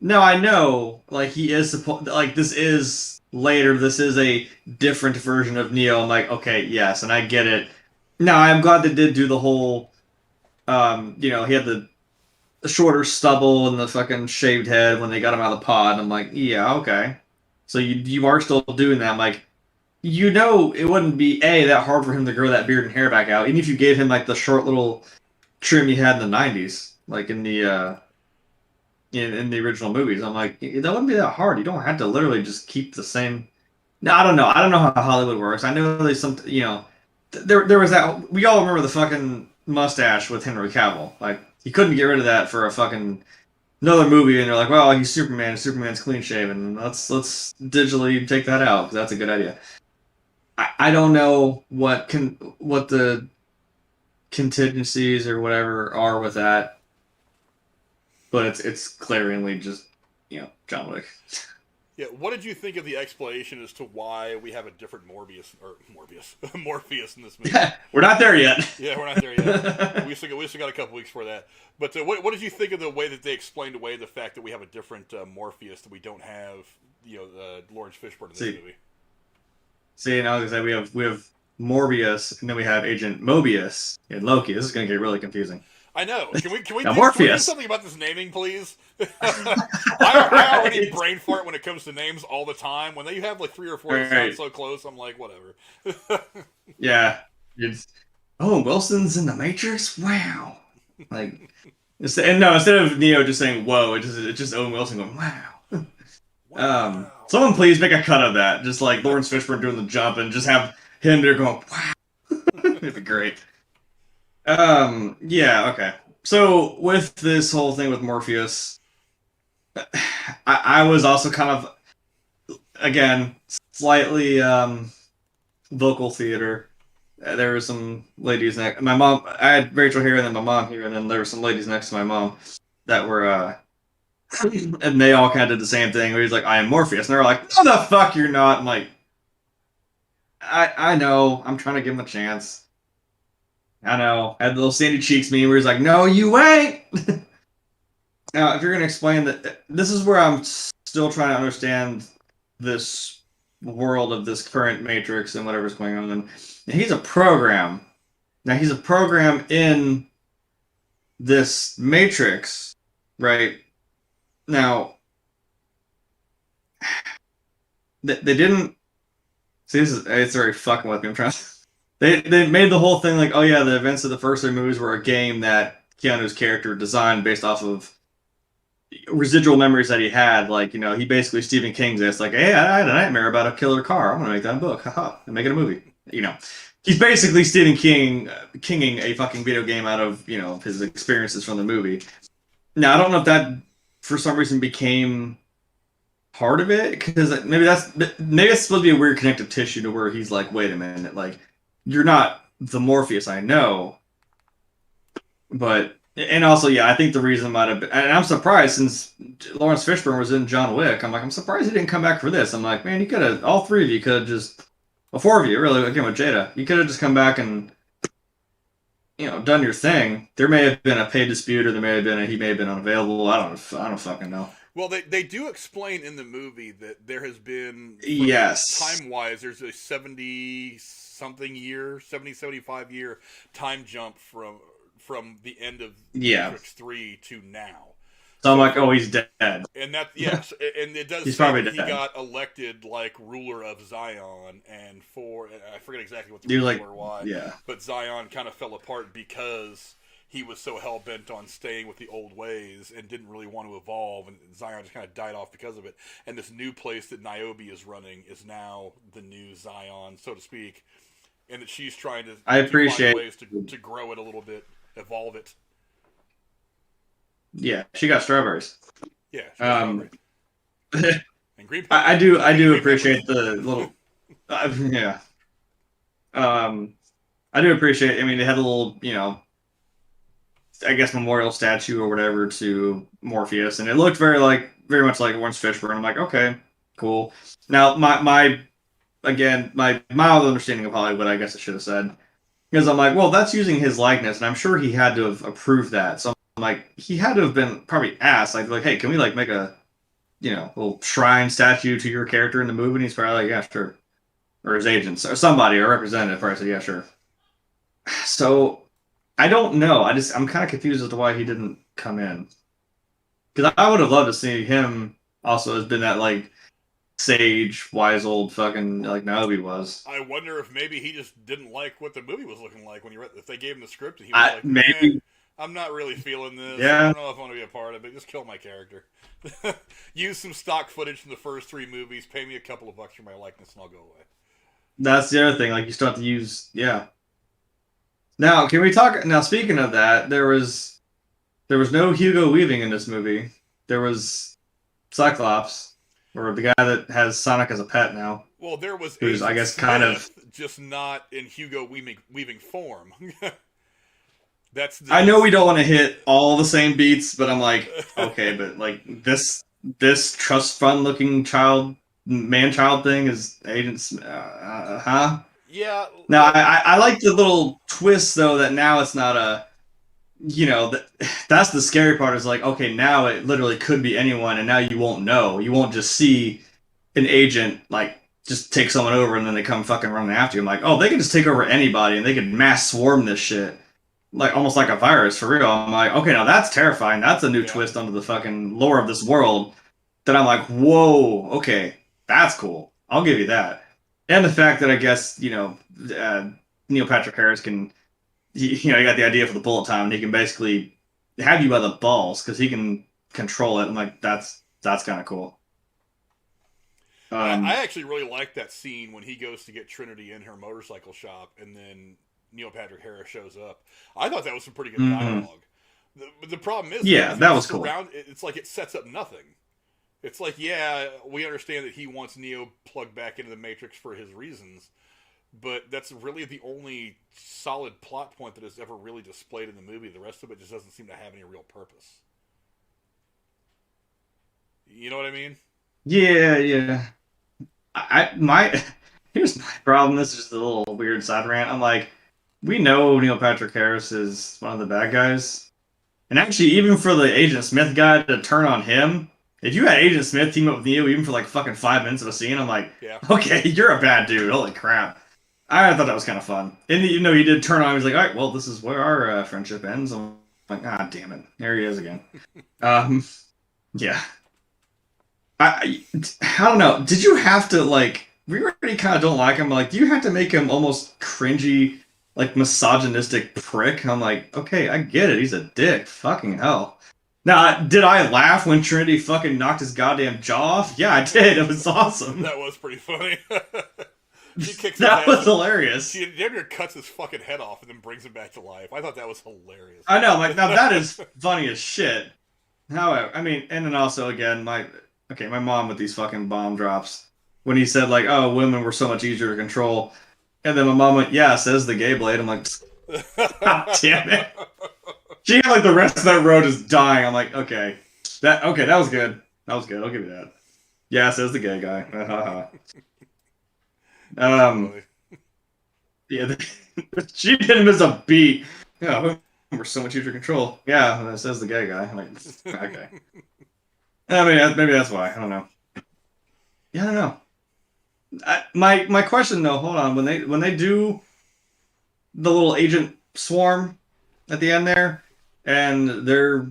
No, I know. Like he is supposed. Like this is later. This is a different version of Neo. I'm like, okay, yes, and I get it. Now I'm glad they did do the whole. He had the shorter stubble and the fucking shaved head when they got him out of the pod. I'm like, yeah, okay. So you are still doing that. I'm like, it wouldn't be that hard for him to grow that beard and hair back out, even if you gave him like the short little trim he had in the '90s, like in the in the original movies. I'm like, that wouldn't be that hard. You don't have to literally just keep the same. No, I don't know. I don't know how Hollywood works. I know there's some, there was that. We all remember the fucking mustache with Henry Cavill. Like he couldn't get rid of that for a fucking another movie, and they're like, well, he's Superman. Superman's clean shaven. Let's digitally take that out because that's a good idea. I don't know what the contingencies or whatever are with that, but it's glaringly just John Wick. Yeah, what did you think of the explanation as to why we have a different Morpheus in this movie? We're not there yet. Yeah, we're not there yet. We still got a couple weeks for that. But what did you think of the way that they explained away the fact that we have a different Morpheus, that we don't have Lawrence Fishburne in this movie? See, now as I say, we have Morbius, and then we have Agent Mobius in Loki. This is going to get really confusing. I know. Can we do something about this naming, please? I already brain fart when it comes to names all the time. When you have like 3 or 4 that sound so close, I'm like, whatever. Yeah. It's Wilson's in the Matrix? Wow. Like instead of Neo just saying whoa, it's just Owen Wilson going, wow. Wow. Someone please make a cut of that. Just like Lawrence Fishburne doing the jump and just have him there going, wow. It'd be great. Yeah, okay. So with this whole thing with Morpheus, I was also kind of, again, slightly vocal theater. There were some ladies next. My mom, I had Rachel here, and then my mom here, and then there were some ladies next to my mom that were, and they all kind of did the same thing. Where he's like, "I am Morpheus," and they're like, "No, the fuck, you're not." I'm like, I know. I'm trying to give him a chance. I know. I had the little Sandy Cheeks meme where he's like, "No, you ain't." Now, if you're gonna explain that, this is where I'm still trying to understand this world of this current Matrix and whatever's going on. And he's a program. Now he's a program in this Matrix, right? Now, they didn't see. It's already fucking with me. I'm trying. They made the whole thing like, oh yeah, the events of the first three movies were a game that Keanu's character designed based off of residual memories that he had. Like, he basically Stephen King's this, like, hey, I had a nightmare about a killer car. I'm gonna make that a book, haha, and make it a movie. He's basically Stephen King kinging a fucking video game out of his experiences from the movie. Now I don't know if that for some reason became part of it, because maybe it's supposed to be a weird connective tissue to where he's like, wait a minute, like, you're not the Morpheus I know. But, and also, yeah, I think the reason might have been, and I'm surprised since Lawrence Fishburne was in John Wick, I'm surprised he didn't come back for this. I'm like, man, you could have, all three of you could have just, well, four of you, really, again with Jada, you could have just come back and, done your thing. There may have been a pay dispute, or he may have been unavailable. I don't fucking know. Well, they do explain in the movie that there has been, yes, time-wise, there's a 75 year time jump from the end of Matrix 3 to now. So I'm like, oh, he's dead. And that, yes, and it does he's say probably that he dead. got elected like ruler of Zion, and I forget exactly what the reason or why. Yeah. But Zion kind of fell apart because he was so hell bent on staying with the old ways and didn't really want to evolve, and Zion just kind of died off because of it. And this new place that Niobe is running is now the new Zion, so to speak, and that she's trying to find ways to grow it a little bit, evolve it. Yeah, she got strawberries. Yeah, she got strawberries. And green pepper. I do appreciate the little. Yeah. I do appreciate. I mean, they had a little, I guess memorial statue or whatever to Morpheus, and it looked very much like Lawrence Fishburne. I'm like, okay, cool. Now, my mild understanding of Hollywood, I guess I should have said, because I'm like, well, that's using his likeness, and I'm sure he had to have approved that. So I'm like, he had to have been probably asked, like, hey, can we make a, little shrine statue to your character in the movie? And he's probably like, yeah, sure. Or his agents or somebody, or representative probably said, yeah, sure. So I don't know. I'm kind of confused as to why he didn't come in. Because I would have loved to see him also has been that sage, wise old fucking Niobe was. I wonder if maybe he just didn't like what the movie was looking like when he read. If they gave him the script, and he was maybe. I'm not really feeling this. Yeah. I don't know if I want to be a part of it. Just kill my character. Use some stock footage from the first 3 movies. Pay me a couple of bucks for my likeness, and I'll go away. That's the other thing. You still have to use. Yeah. Now, can we talk? Now, speaking of that, there was no Hugo Weaving in this movie. There was Cyclops, or the guy that has Sonic as a pet now. Well, there was. Who's, I guess, Smith, kind of just not in Hugo Weaving form. I know we don't want to hit all the same beats, but I'm like, okay, but this trust fund looking man-child thing is Agent huh? Yeah. Now I like the little twist though that now it's not a, that's the scary part is okay, now it literally could be anyone, and now you won't know. You won't just see an agent just take someone over and then they come fucking running after you. I'm like, oh, they can just take over anybody and they can mass swarm this shit. Almost like a virus, for real. I'm like, okay, now that's terrifying. That's a new twist onto the fucking lore of this world. That I'm like, whoa, okay, that's cool. I'll give you that. And the fact that I guess, Neil Patrick Harris can, he got the idea for the bullet time, and he can basically have you by the balls because he can control it. I'm like, that's kind of cool. I actually really like that scene when he goes to get Trinity in her motorcycle shop, and then Neil Patrick Harris shows up. I thought that was some pretty good dialogue. But the problem is, that was cool. It's like it sets up nothing. It's like, yeah, we understand that he wants Neo plugged back into the Matrix for his reasons, but that's really the only solid plot point that is ever really displayed in the movie. The rest of it just doesn't seem to have any real purpose. You know what I mean? Yeah. Here's my problem. This is just a little weird side rant. I'm like, we know Neil Patrick Harris is one of the bad guys. And actually, even for the Agent Smith guy to turn on him, if you had Agent Smith team up with Neo even for fucking 5 minutes of a scene, I'm like, okay, you're a bad dude. Holy crap. I thought that was kind of fun. And he did turn on. He was like, all right, well, this is where our friendship ends. I'm like, ah, damn it. There he is again. Yeah. I don't know. Did you have to, we already kind of don't like him. Do you have to make him almost cringy like misogynistic prick. I'm like, okay, I get it. He's a dick. Fucking hell. Now, did I laugh when Trinity fucking knocked his goddamn jaw off? Yeah, I did. It was awesome. That was pretty funny. She kicks that was hilarious. She damn near cuts his fucking head off and then brings him back to life. I thought that was hilarious. I know, like now that is funny as shit. However, I mean, and then also again, my mom with these fucking bomb drops when he said like, "Oh, women were so much easier to control," and then my mom went, "Yeah," says the gay blade. I'm like, God damn it. She had like the rest of that road just dying. I'm like, okay, that was good. That was good. I'll give you that. Yeah, says the gay guy. Yeah, she didn't miss a beat. Yeah, we're so much easier to control. Yeah, that says the gay guy. I'm like, okay. I mean, maybe that's why. I don't know. Yeah, I don't know. My question though, hold on, when they do the little agent swarm at the end there, and they're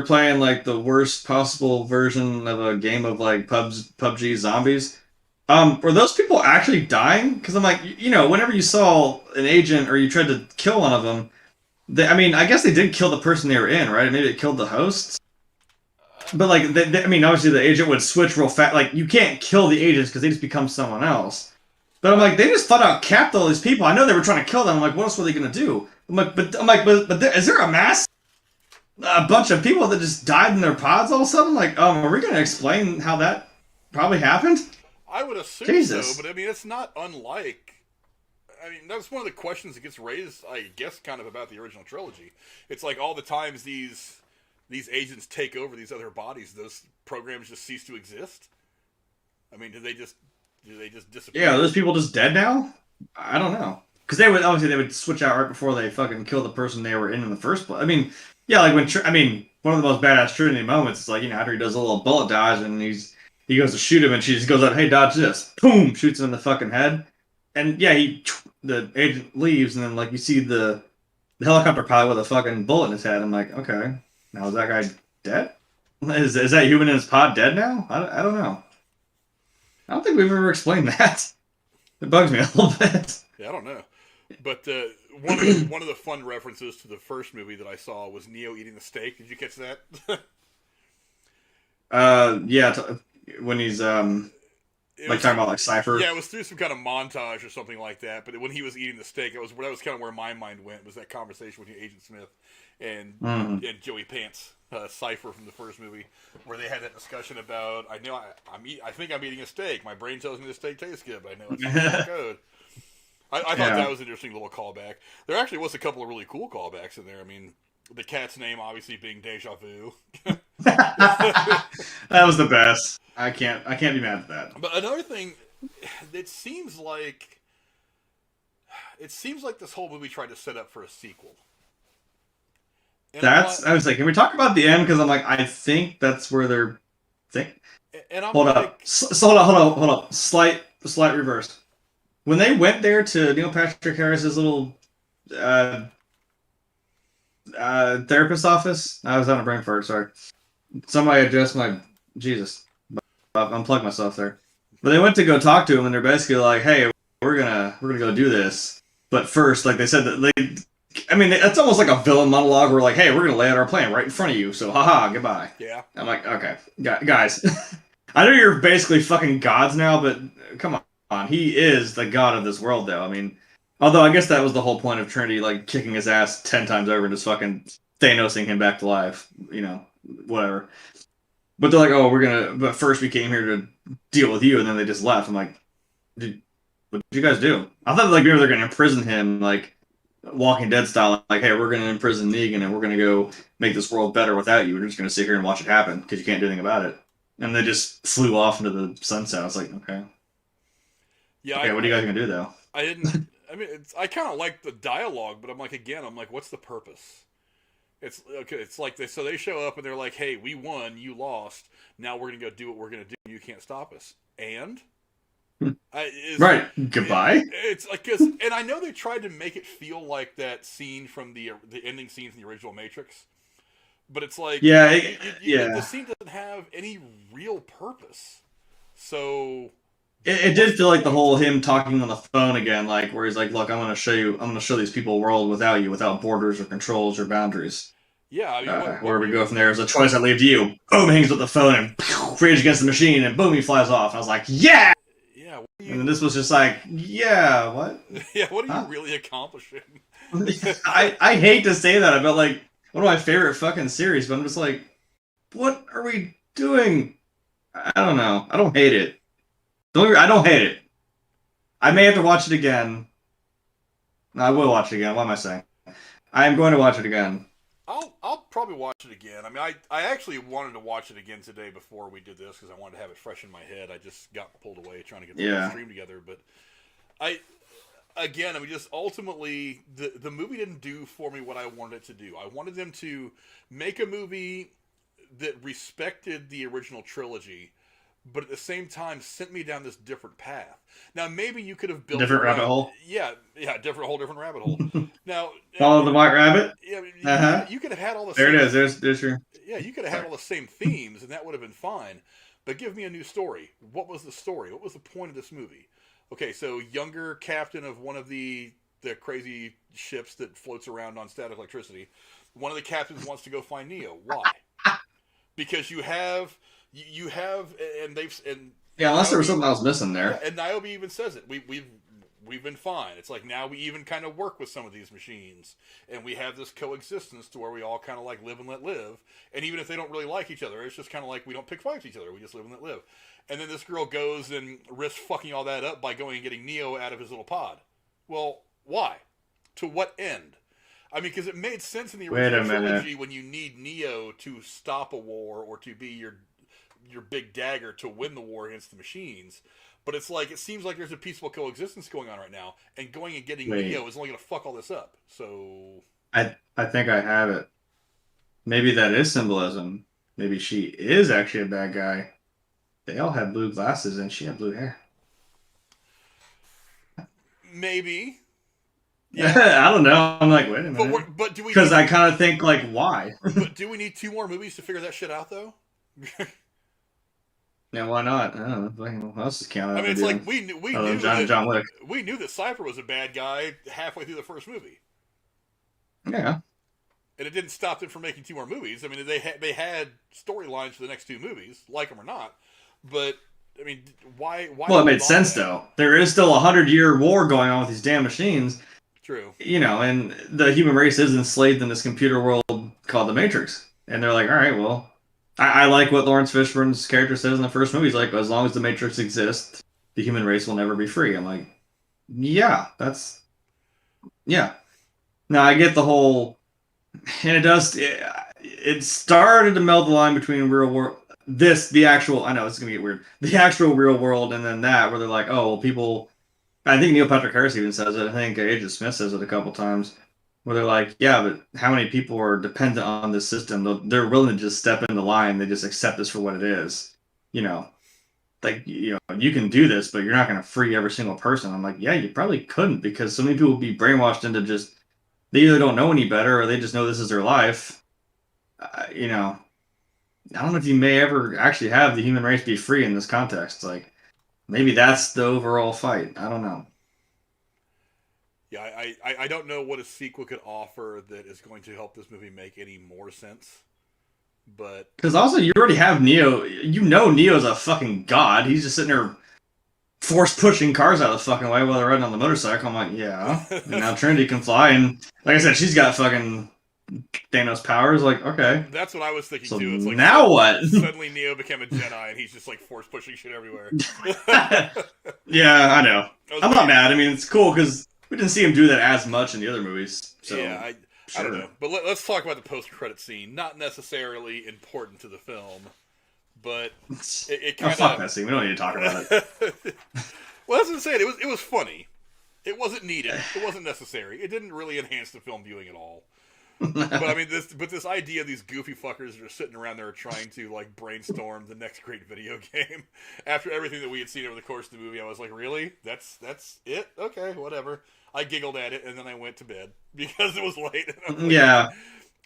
playing like the worst possible version of a game of like PUBG zombies. Were those people actually dying? Because I'm like, whenever you saw an agent or you tried to kill one of them, I guess they did kill the person they were in, right? Maybe it killed the hosts. But like, obviously the agent would switch real fast. Like, you can't kill the agents because they just become someone else. But I'm like, they just flat out capped all these people. I know they were trying to kill them. I'm like, what else were they gonna do? But is there a bunch of people that just died in their pods all of a sudden? Like, are we gonna explain how that probably happened? I would assume Jesus. so, but I mean, it's not unlike. I mean, that's one of the questions that gets raised, I guess, kind of about the original trilogy. It's like all the times these agents take over these other bodies, those programs just cease to exist. I mean, do they just disappear? Yeah, are those people just dead now? I don't know. Because they would switch out right before they fucking kill the person they were in the first place. I mean, yeah, like one of the most badass Trinity moments is like, after he does a little bullet dodge and he goes to shoot him and she just goes out, hey, dodge this. Boom! Shoots him in the fucking head. And yeah, the agent leaves and then like you see the helicopter pilot with a fucking bullet in his head. I'm like, okay, now is that guy dead? Is that human in his pod dead now? I don't know. I don't think we've ever explained that. It bugs me a little bit. Yeah, I don't know. But one of the fun references to the first movie that I saw was Neo eating the steak. Did you catch that? Yeah, when he's talking about like Cypher. Yeah, it was through some kind of montage or something like that. But when he was eating the steak, that was kind of where my mind went. Was that conversation with Agent Smith and Joey Pants, Cypher from the first movie, where they had that discussion about I think I'm eating a steak. My brain tells me the steak tastes good, but I know it's not code. I thought that was an interesting little callback. There actually was a couple of really cool callbacks in there. I mean, the cat's name obviously being Deja Vu. That was the best. I can't be mad at that. But another thing, it seems like this whole movie tried to set up for a sequel. And I was like, can we talk about the end? Because I'm like, I think that's where they're. Hold up. Hold up. Slight reverse. When they went there to Neil Patrick Harris's little therapist office, I was on a brain fart. Sorry, somebody adjust my Jesus. Unplug myself there. But they went to go talk to him, and they're basically like, "Hey, we're gonna go do this, but first, like they said that it's almost like a villain monologue. Where like, hey, we're gonna lay out our plan right in front of you. So, haha, goodbye." Yeah. I'm like, okay, guys, I know you're basically fucking gods now, but come on. He is the god of this world, though. I mean, although I guess that was the whole point of Trinity, like kicking his ass 10 times over and just fucking Thanosing him back to life. Whatever. But they're like, but first we came here to deal with you, and then they just left. I'm like, what did you guys do? I thought like maybe they're gonna imprison him, like Walking Dead style. Like, hey, we're gonna imprison Negan, and we're gonna go make this world better without you. We're just gonna sit here and watch it happen because you can't do anything about it. And they just flew off into the sunset. I was like, okay. Yeah. Okay, what are you guys gonna do though? I kind of like the dialogue, but I'm like, what's the purpose? It's okay. It's like they show up and they're like, "Hey, we won, you lost. Now we're gonna go do what we're gonna do. You can't stop us." And right, goodbye. It's like and I know they tried to make it feel like that scene from the ending scene from the original Matrix, but it's like the scene doesn't have any real purpose. So It did feel like the whole him talking on the phone again, like where he's like, "Look, I'm going to show these people a world without you, without borders or controls or boundaries. Yeah, I mean, what Where were we you? go from there is a choice I leave to you." Boom, hangs with the phone and rage against the machine, and boom, he flies off. And I was like, "Yeah!" Yeah, what are And you? then this was just like, "Yeah, what? Yeah, what are you Huh?" really accomplishing? I hate to say that about like one of my favorite fucking series, but I'm just like, what are we doing? I don't know. I don't hate it. I don't hate it. I may have to watch it again. No, I will watch it again. What am I saying? I am going to watch it again. I'll probably watch it again. I mean, I actually wanted to watch it again today before we did this because I wanted to have it fresh in my head. I just got pulled away trying to get the Yeah. stream together, but I again, I mean, just ultimately the movie didn't do for me what I wanted it to do. I wanted them to make a movie that respected the original trilogy, but at the same time sent me down this different path. Now maybe you could have built Different rabbit around, hole. yeah, whole different rabbit hole. Now, Follow the white rabbit. yeah, Uh huh. you could have had all the There it same, is. There's your. yeah, you could have had Sorry. all the same themes, and that would have been fine. But give me a new story. What was the story? What was the point of this movie? Okay, so younger captain of one of the crazy ships that floats around on static electricity. One of the captains wants to go find Neo. Why? Because you have and they've and Yeah, unless there was Niobe, something else missing yeah, there. and Niobe even says it. We've been fine. It's like now we even kind of work with some of these machines, and we have this coexistence to where we all kind of like live and let live. And even if they don't really like each other, it's just kind of like we don't pick fights with each other. We just live and let live. And then this girl goes and risks fucking all that up by going and getting Neo out of his little pod. Well, why? To what end? I mean, because it made sense in the Wait a original minute. trilogy when you need Neo to stop a war or to be your big dagger to win the war against the machines. But it's like it seems like there's a peaceful coexistence going on right now, and going and getting Wait. Neo is only going to fuck all this up. So I think I have it. Maybe that is symbolism. Maybe she is actually a bad guy. They all have blue glasses and she had blue hair. maybe, yeah. I don't know. I'm like, wait a But minute. but do we Because need, I kind of think like, why? but do we need two more movies to figure that shit out though? Yeah, why not? I don't know. What else is Keanu I mean, ever it's doing? like we Other knew than that John Wick. we knew that Cypher was a bad guy halfway through the first movie. Yeah. And it didn't stop them from making two more movies. I mean, they had storylines for the next two movies, like them or not. But I mean, why? Well, it hold made on to sense that? though. There is still a 100-year war going on with these damn machines, True. and the human race is enslaved in this computer world called the Matrix. And they're like, all right, well, I like what Lawrence Fishburne's character says in the first movie. He's like, as long as the Matrix exists, the human race will never be free. I'm like, yeah, yeah. Now I get the whole, and it does. It started to meld the line between real world, the actual. I know it's gonna get weird. The actual real world, and then that where they're like, oh, well, people. I think Neil Patrick Harris even says it. I think Agent Smith says it a couple times, where they're like, yeah, but how many people are dependent on this system? They're willing to just step in the line. They just accept this for what it is. You know, like you can do this, but you're not going to free every single person. I'm like, yeah, you probably couldn't because so many people would be brainwashed into just they either don't know any better or they just know this is their life. I don't know if you may ever actually have the human race be free in this context. Like maybe that's the overall fight. I don't know. Yeah, I don't know what a sequel could offer that is going to help this movie make any more sense. But Because also you already have Neo. You know Neo's a fucking god. He's just sitting there force pushing cars out of the fucking way while they're riding on the motorcycle. I'm like, yeah. And now Trinity can fly, and like I said, she's got fucking Thanos powers. Like, okay. that's what I was thinking So too. It's like now what? suddenly Neo became a Jedi and he's just like force pushing shit everywhere. Yeah, I know. I I'm not mad. I mean, it's cool because we didn't see him do that as much in the other movies. So yeah, I don't sure. know. But let's talk about the post-credit scene. Not necessarily important to the film, but it Oh, kind fuck of. that scene. We don't need to talk about it. Well, that's what I'm saying. It was funny. It wasn't needed. It wasn't necessary. It didn't really enhance the film viewing at all. But I mean, this idea of these goofy fuckers that are sitting around there trying to like brainstorm the next great video game after everything that we had seen over the course of the movie, I was like, really? That's it? Okay, whatever. I giggled at it and then I went to bed because it was late. And I was like, Yeah.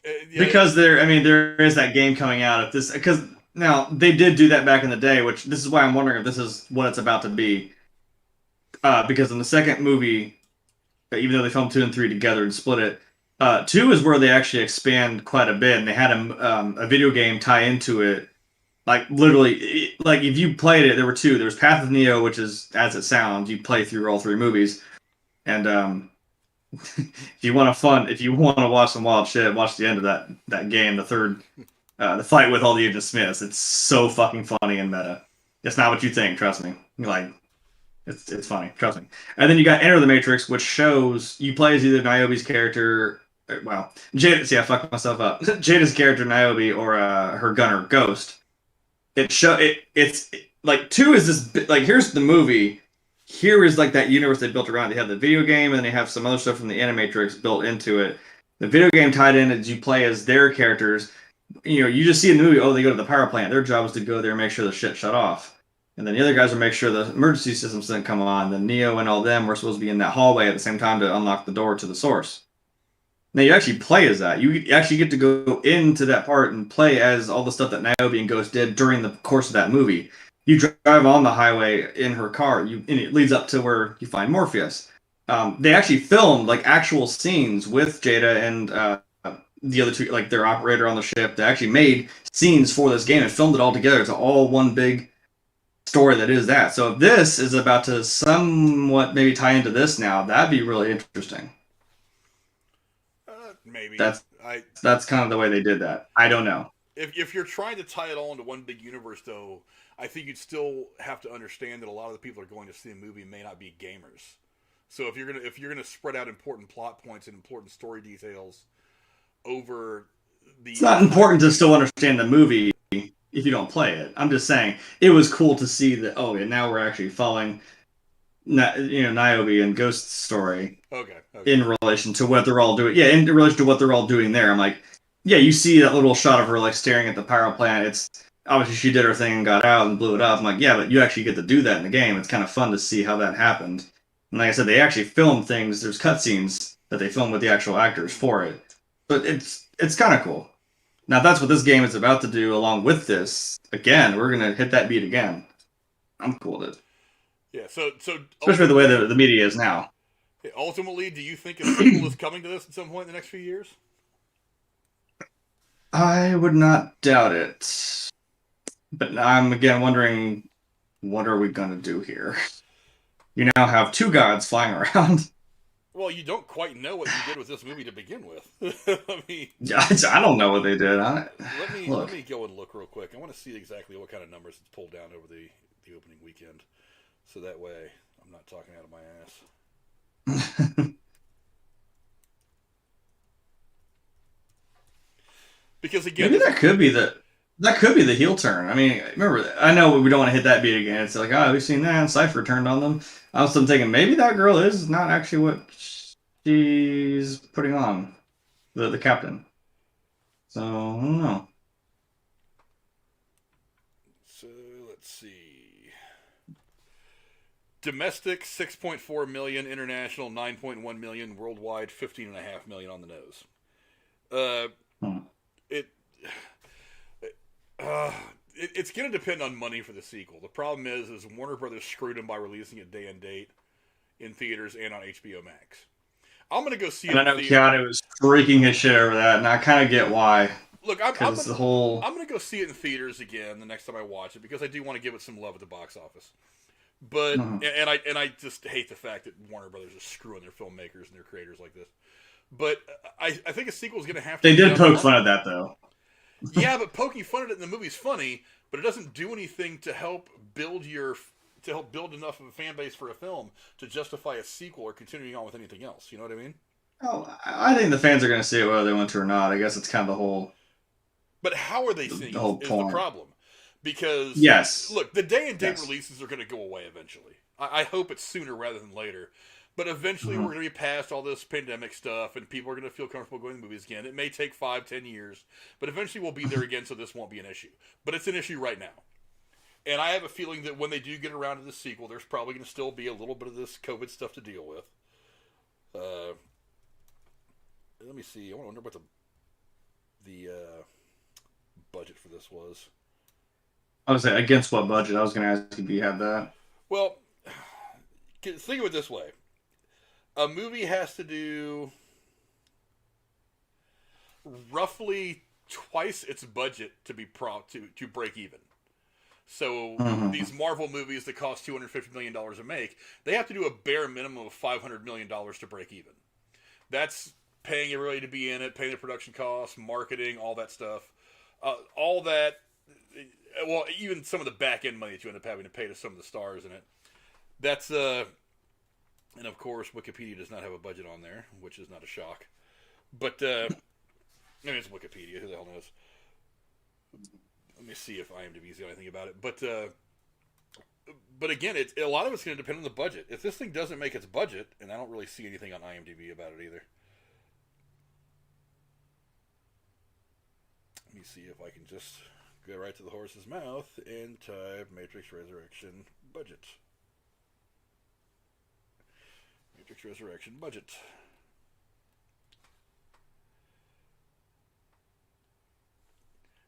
yeah, Because there is that game coming out. If this, because Now, they did do that back in the day, which this is why I'm wondering if this is what it's about to be. Because in the second movie, even though they filmed 2 and 3 together and split it, 2 is where they actually expand quite a bit, and they had a video game tie into it. Like literally, like if you played it, there were two. There was Path of Neo, which is as it sounds. You play through all 3 movies, and if you want to watch some wild shit, watch the end of that game, the third, the fight with all the Agent Smiths. It's so fucking funny and meta. It's not what you think. Trust me. Like it's funny. Trust me. And then you got Enter the Matrix, which shows you play as either Niobe's character. Well, Jada. See, I fucked myself up. Jada's character Niobe or her gunner Ghost. It's like 2 is this like here's the movie. Here is like that universe they built around. They have the video game and they have some other stuff from the Animatrix built into it. The video game tied in as you play as their characters. You just see in the movie, they go to the power plant. Their job is to go there and make sure the shit shut off. And then the other guys will make sure the emergency systems didn't come on. Then Neo and all them were supposed to be in that hallway at the same time to unlock the door to the source. Now you actually play as that. You actually get to go into that part and play as all the stuff that Niobe and Ghost did during the course of that movie. You drive on the highway in her car, and it leads up to where you find Morpheus. They actually filmed like actual scenes with Jada and the other two, like their operator on the ship. They actually made scenes for this game and filmed it all together. It's all one big story that is that. So if this is about to somewhat maybe tie into this now, that'd be really interesting. Maybe that's kind of the way they did that. I don't know. If you're trying to tie it all into one big universe, though, I think you'd still have to understand that a lot of the people that are going to see a movie may not be gamers. So if you're gonna spread out important plot points and important story details over the, it's not important to still understand the movie if you don't play it. I'm just saying it was cool to see that. Oh, and now we're actually following, Niobe and Ghost's story. Okay. In relation to what they're all doing. Yeah, in relation to what they're all doing there. I'm like, yeah, you see that little shot of her like staring at the power plant. It's obviously she did her thing and got out and blew it up. I'm like, yeah, but you actually get to do that in the game. It's kind of fun to see how that happened. And like I said, they actually filmed things. There's cutscenes that they filmed with the actual actors for it. But it's kind of cool. Now that's what this game is about to do. Along with this, again, we're gonna hit that beat again. I'm cool with it. Yeah. So especially the way that the media is now. Ultimately, do you think a sequel is coming to this at some point in the next few years? I would not doubt it. But I'm again wondering, what are we going to do here? You now have 2 gods flying around. Well, you don't quite know what you did with this movie to begin with. I don't know what they did. Let me go and look real quick. I want to see exactly what kind of numbers it's pulled down over the opening weekend. So that way I'm not talking out of my ass. Because again, maybe that could be the heel turn. I mean, remember, I know we don't want to hit that beat again. It's like, we've seen that, and Cypher turned on them. I was still thinking maybe that girl is not actually what she's putting on, the captain. So I don't know. So let's see. Domestic 6.4 million, international 9.1 million, worldwide 15.5 million on the nose. It's going to depend on money for the sequel. The problem is Warner Brothers screwed them by releasing it day and date in theaters and on HBO Max. I'm going to go see it. And I know Keanu was freaking his shit over that, and I kind of get why. Look, I'm going to go see it in theaters again the next time I watch it because I do want to give it some love at the box office. But and I just hate the fact that Warner Brothers is screwing their filmmakers and their creators like this. But I think a sequel is going to have to. They did poke fun at that though. Yeah, but poking fun at it in the movie's funny, but it doesn't do anything to help build enough of a fan base for a film to justify a sequel or continuing on with anything else. You know what I mean? Oh, I think the fans are going to see it whether they want to or not. I guess it's kind of the whole. But how are they seeing it is the problem. Because, yes, look, the day and date releases are going to go away eventually. I hope it's sooner rather than later. But eventually we're going to be past all this pandemic stuff and people are going to feel comfortable going to movies again. It may take 5-10 years, but eventually we'll be there again, so this won't be an issue. But it's an issue right now. And I have a feeling that when they do get around to the sequel, there's probably going to still be a little bit of this COVID stuff to deal with. Let me see. I wonder what the budget for this was. I was say against what budget? I was going to ask if you had that. Well, think of it this way: a movie has to do roughly twice its budget to be to break even. So Mm-hmm. these Marvel movies that cost $250 million to make, they have to do a bare minimum of $500 million to break even. That's paying everybody to be in it, paying the production costs, marketing, all that stuff. All that, well, even some of the back end money that you end up having to pay to some of the stars in it. That's, and of course, Wikipedia does not have a budget on there, which is not a shock. But, I mean, it's Wikipedia, who the hell knows? Let me see if IMDb's got anything about it. But again, a lot of it's going to depend on the budget. If this thing doesn't make its budget, and I don't really see anything on IMDb about it either. Let me see if I can just go right to the horse's mouth and type Matrix Resurrection budget. Matrix Resurrection budget.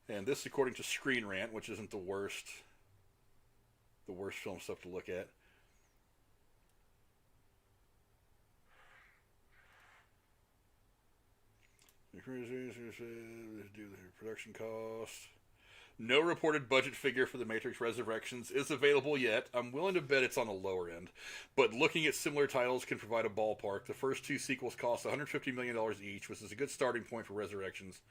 And this, according to Screen Rant, which isn't the worst film stuff to look at. Do the production cost. No reported budget figure for the Matrix Resurrections is available yet. I'm willing to bet it's on the lower end, but looking at similar titles can provide a ballpark. The first two sequels cost $150 million each, which is a good starting point for Resurrections.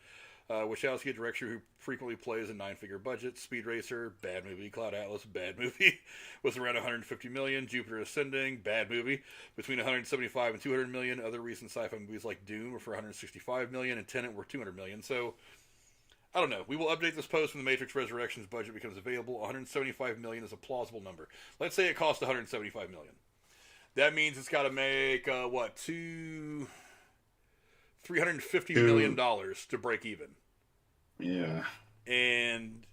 Wachowski, a director who frequently plays a 9-figure budget. Speed Racer, bad movie. Cloud Atlas, bad movie. Was around $150 million. Jupiter Ascending, bad movie. Between $175 and $200 million. Other recent sci-fi movies like Dune were for $165 million, and Tenet were $200 million. So, I don't know. We will update this post when the Matrix Resurrections budget becomes available. $175 million is a plausible number. Let's say it costs $175 million. That means it's got to make $350 million to break even. Yeah. And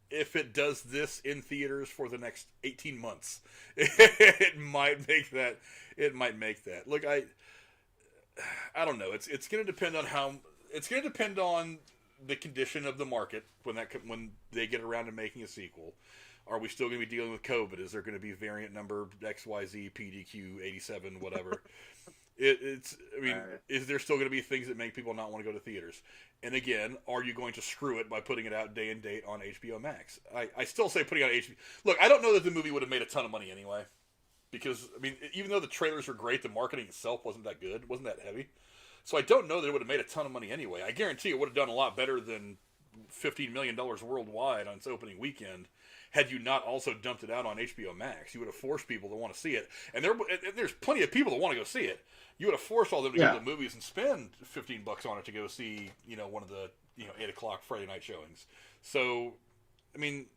if it does this in theaters for the next 18 months, it might make that. It might make that. Look, I don't know. It's going to depend on it's going to depend on the condition of the market when they get around to making a sequel. Are we still going to be dealing with COVID? Is there going to be variant number XYZ PDQ 87 whatever? I mean, is there still going to be things that make people not want to go to theaters? And again, are you going to screw it by putting it out day and date on HBO Max? I still say putting it on HBO. Look, I don't know that the movie would have made a ton of money anyway. Because, I mean, even though the trailers were great, the marketing itself wasn't that good, wasn't that heavy. So I don't know that it would have made a ton of money anyway. I guarantee it would have done a lot better than $15 million worldwide on its opening weekend had you not also dumped it out on HBO Max. You would have forced people to want to see it. And there's plenty of people that want to go see it. You would have forced all of them to go to the movies and spend $15 on it to go see, one of the, 8 o'clock Friday night showings. So, I mean,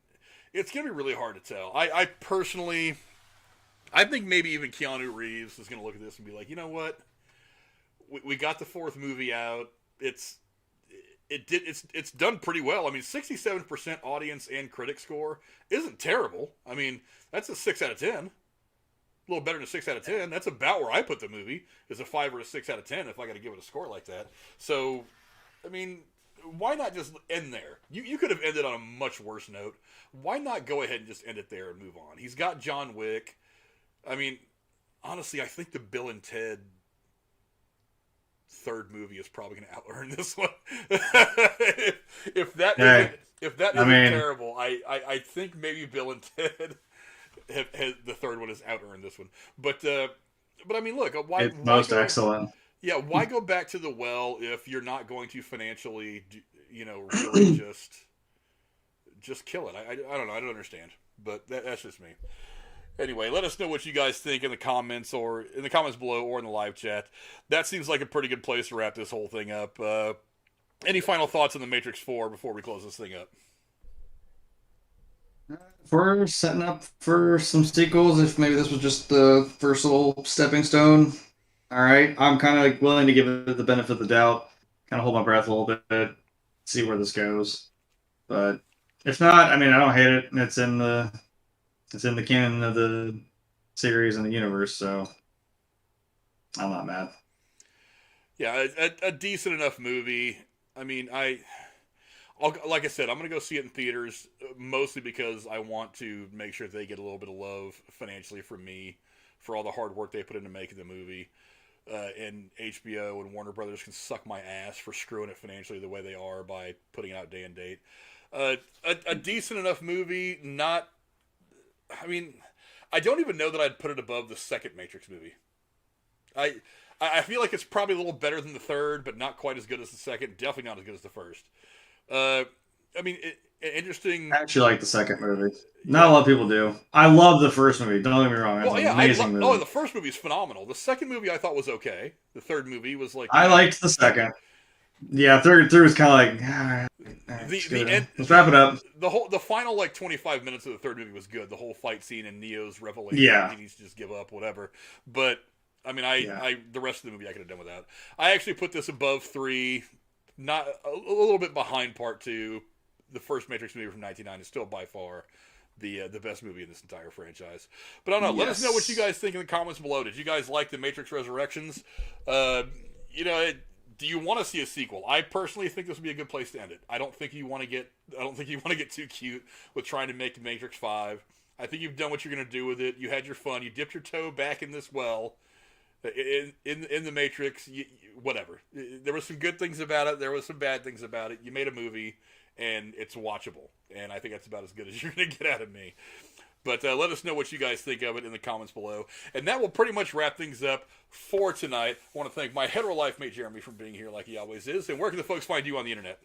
it's going to be really hard to tell. I personally, I think maybe even Keanu Reeves is going to look at this and be like, you know what? We got the fourth movie out. It's done pretty well. I mean, 67% audience and critic score isn't terrible. I mean, that's a 6 out of 10. A little better than a 6 out of 10. That's about where I put the movie, is a 5 or a 6 out of 10 if I got to give it a score like that. So, I mean, why not just end there? You could have ended on a much worse note. Why not go ahead and just end it there and move on? He's got John Wick. I mean, honestly, I think the Bill and Ted third movie is probably going to out-earn this one. if that isn't terrible, I think maybe Bill and Ted the third one has out-earned this one. But I mean, look, why most excellent. Yeah, why go back to the well if you're not going to financially, really just kill it? I don't know. I don't understand, but that's just me. Anyway, let us know what you guys think in the comments or in the comments below or in the live chat. That seems like a pretty good place to wrap this whole thing up. Any final thoughts on The Matrix 4 before we close this thing up? We're setting up for some sequels. If maybe this was just the first little stepping stone, all right. I'm kind of like willing to give it the benefit of the doubt, kind of hold my breath a little bit, see where this goes. But if not, I mean, I don't hate it. It's in the canon of the series and the universe, so I'm not mad. Yeah, a decent enough movie. I mean, like I said, I'm going to go see it in theaters, mostly because I want to make sure they get a little bit of love financially from me for all the hard work they put into making the movie. And HBO and Warner Brothers can suck my ass for screwing it financially the way they are by putting it out day and date. A decent enough movie, not... I mean, I don't even know that I'd put it above the second Matrix movie. I feel like it's probably a little better than the third, but not quite as good as the second. Definitely not as good as the first. I mean, interesting. I actually like the second movie. Not a lot of people do. I love the first movie. Don't get me wrong. It's an amazing movie. Oh, the first movie is phenomenal. The second movie I thought was okay. The third movie was like... I liked the second. Yeah, third was kind of like... let's wrap it up. The final like 25 minutes of the third movie was good. The whole fight scene and Neo's revelation. Yeah. He needs to just give up, whatever. But, I mean, the rest of the movie I could have done without. I actually put this above 3... Not a little bit behind part 2. The first Matrix movie from 1999 is still by far the best movie in this entire franchise. But I don't know. Let us know what you guys think in the comments below. Did you guys like the Matrix Resurrections? Do you want to see a sequel? I personally think this would be a good place to end it. I don't think you want to get too cute with trying to make Matrix 5. I think you've done what you're going to do with it. You had your fun. You dipped your toe back in this well. In the Matrix, whatever. There were some good things about it. There was some bad things about it. You made a movie, and it's watchable. And I think that's about as good as you're going to get out of me. But let us know what you guys think of it in the comments below. And that will pretty much wrap things up for tonight. I want to thank my hetero life mate Jeremy for being here like he always is. And where can the folks find you on the internet?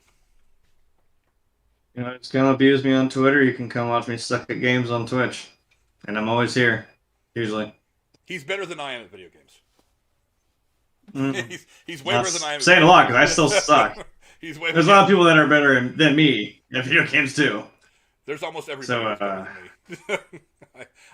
It's going to abuse me on Twitter. You can come watch me suck at games on Twitch. And I'm always here, usually. He's better than I am at video games. Mm. He's way better than I am. Saying a lot because I still suck. There's a lot of people that are better than me at video games too. There's almost everybody who's better than me.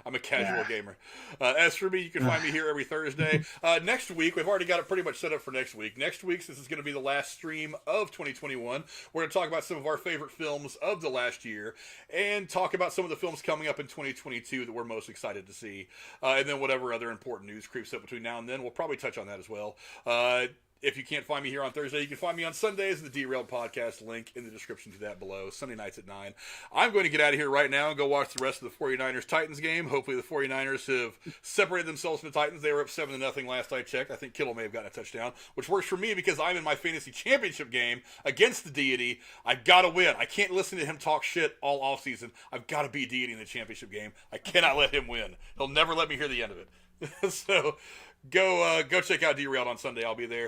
I'm a casual gamer. As for me, you can find me here every Thursday. Next week, we've already got it pretty much set up for next week. Next week, this is going to be the last stream of 2021. We're going to talk about some of our favorite films of the last year and talk about some of the films coming up in 2022 that we're most excited to see. And then whatever other important news creeps up between now and then, we'll probably touch on that as well. If you can't find me here on Thursday, you can find me on Sundays. The Derailed Podcast link in the description to that below. Sunday nights at 9. I'm going to get out of here right now and go watch the rest of the 49ers-Titans game. Hopefully the 49ers have separated themselves from the Titans. They were up 7-0 last I checked. I think Kittle may have gotten a touchdown, which works for me because I'm in my fantasy championship game against the Deity. I've got to win. I can't listen to him talk shit all offseason. I've got to beat Deity in the championship game. I cannot let him win. He'll never let me hear the end of it. So... Go check out Derailed on Sunday. I'll be there.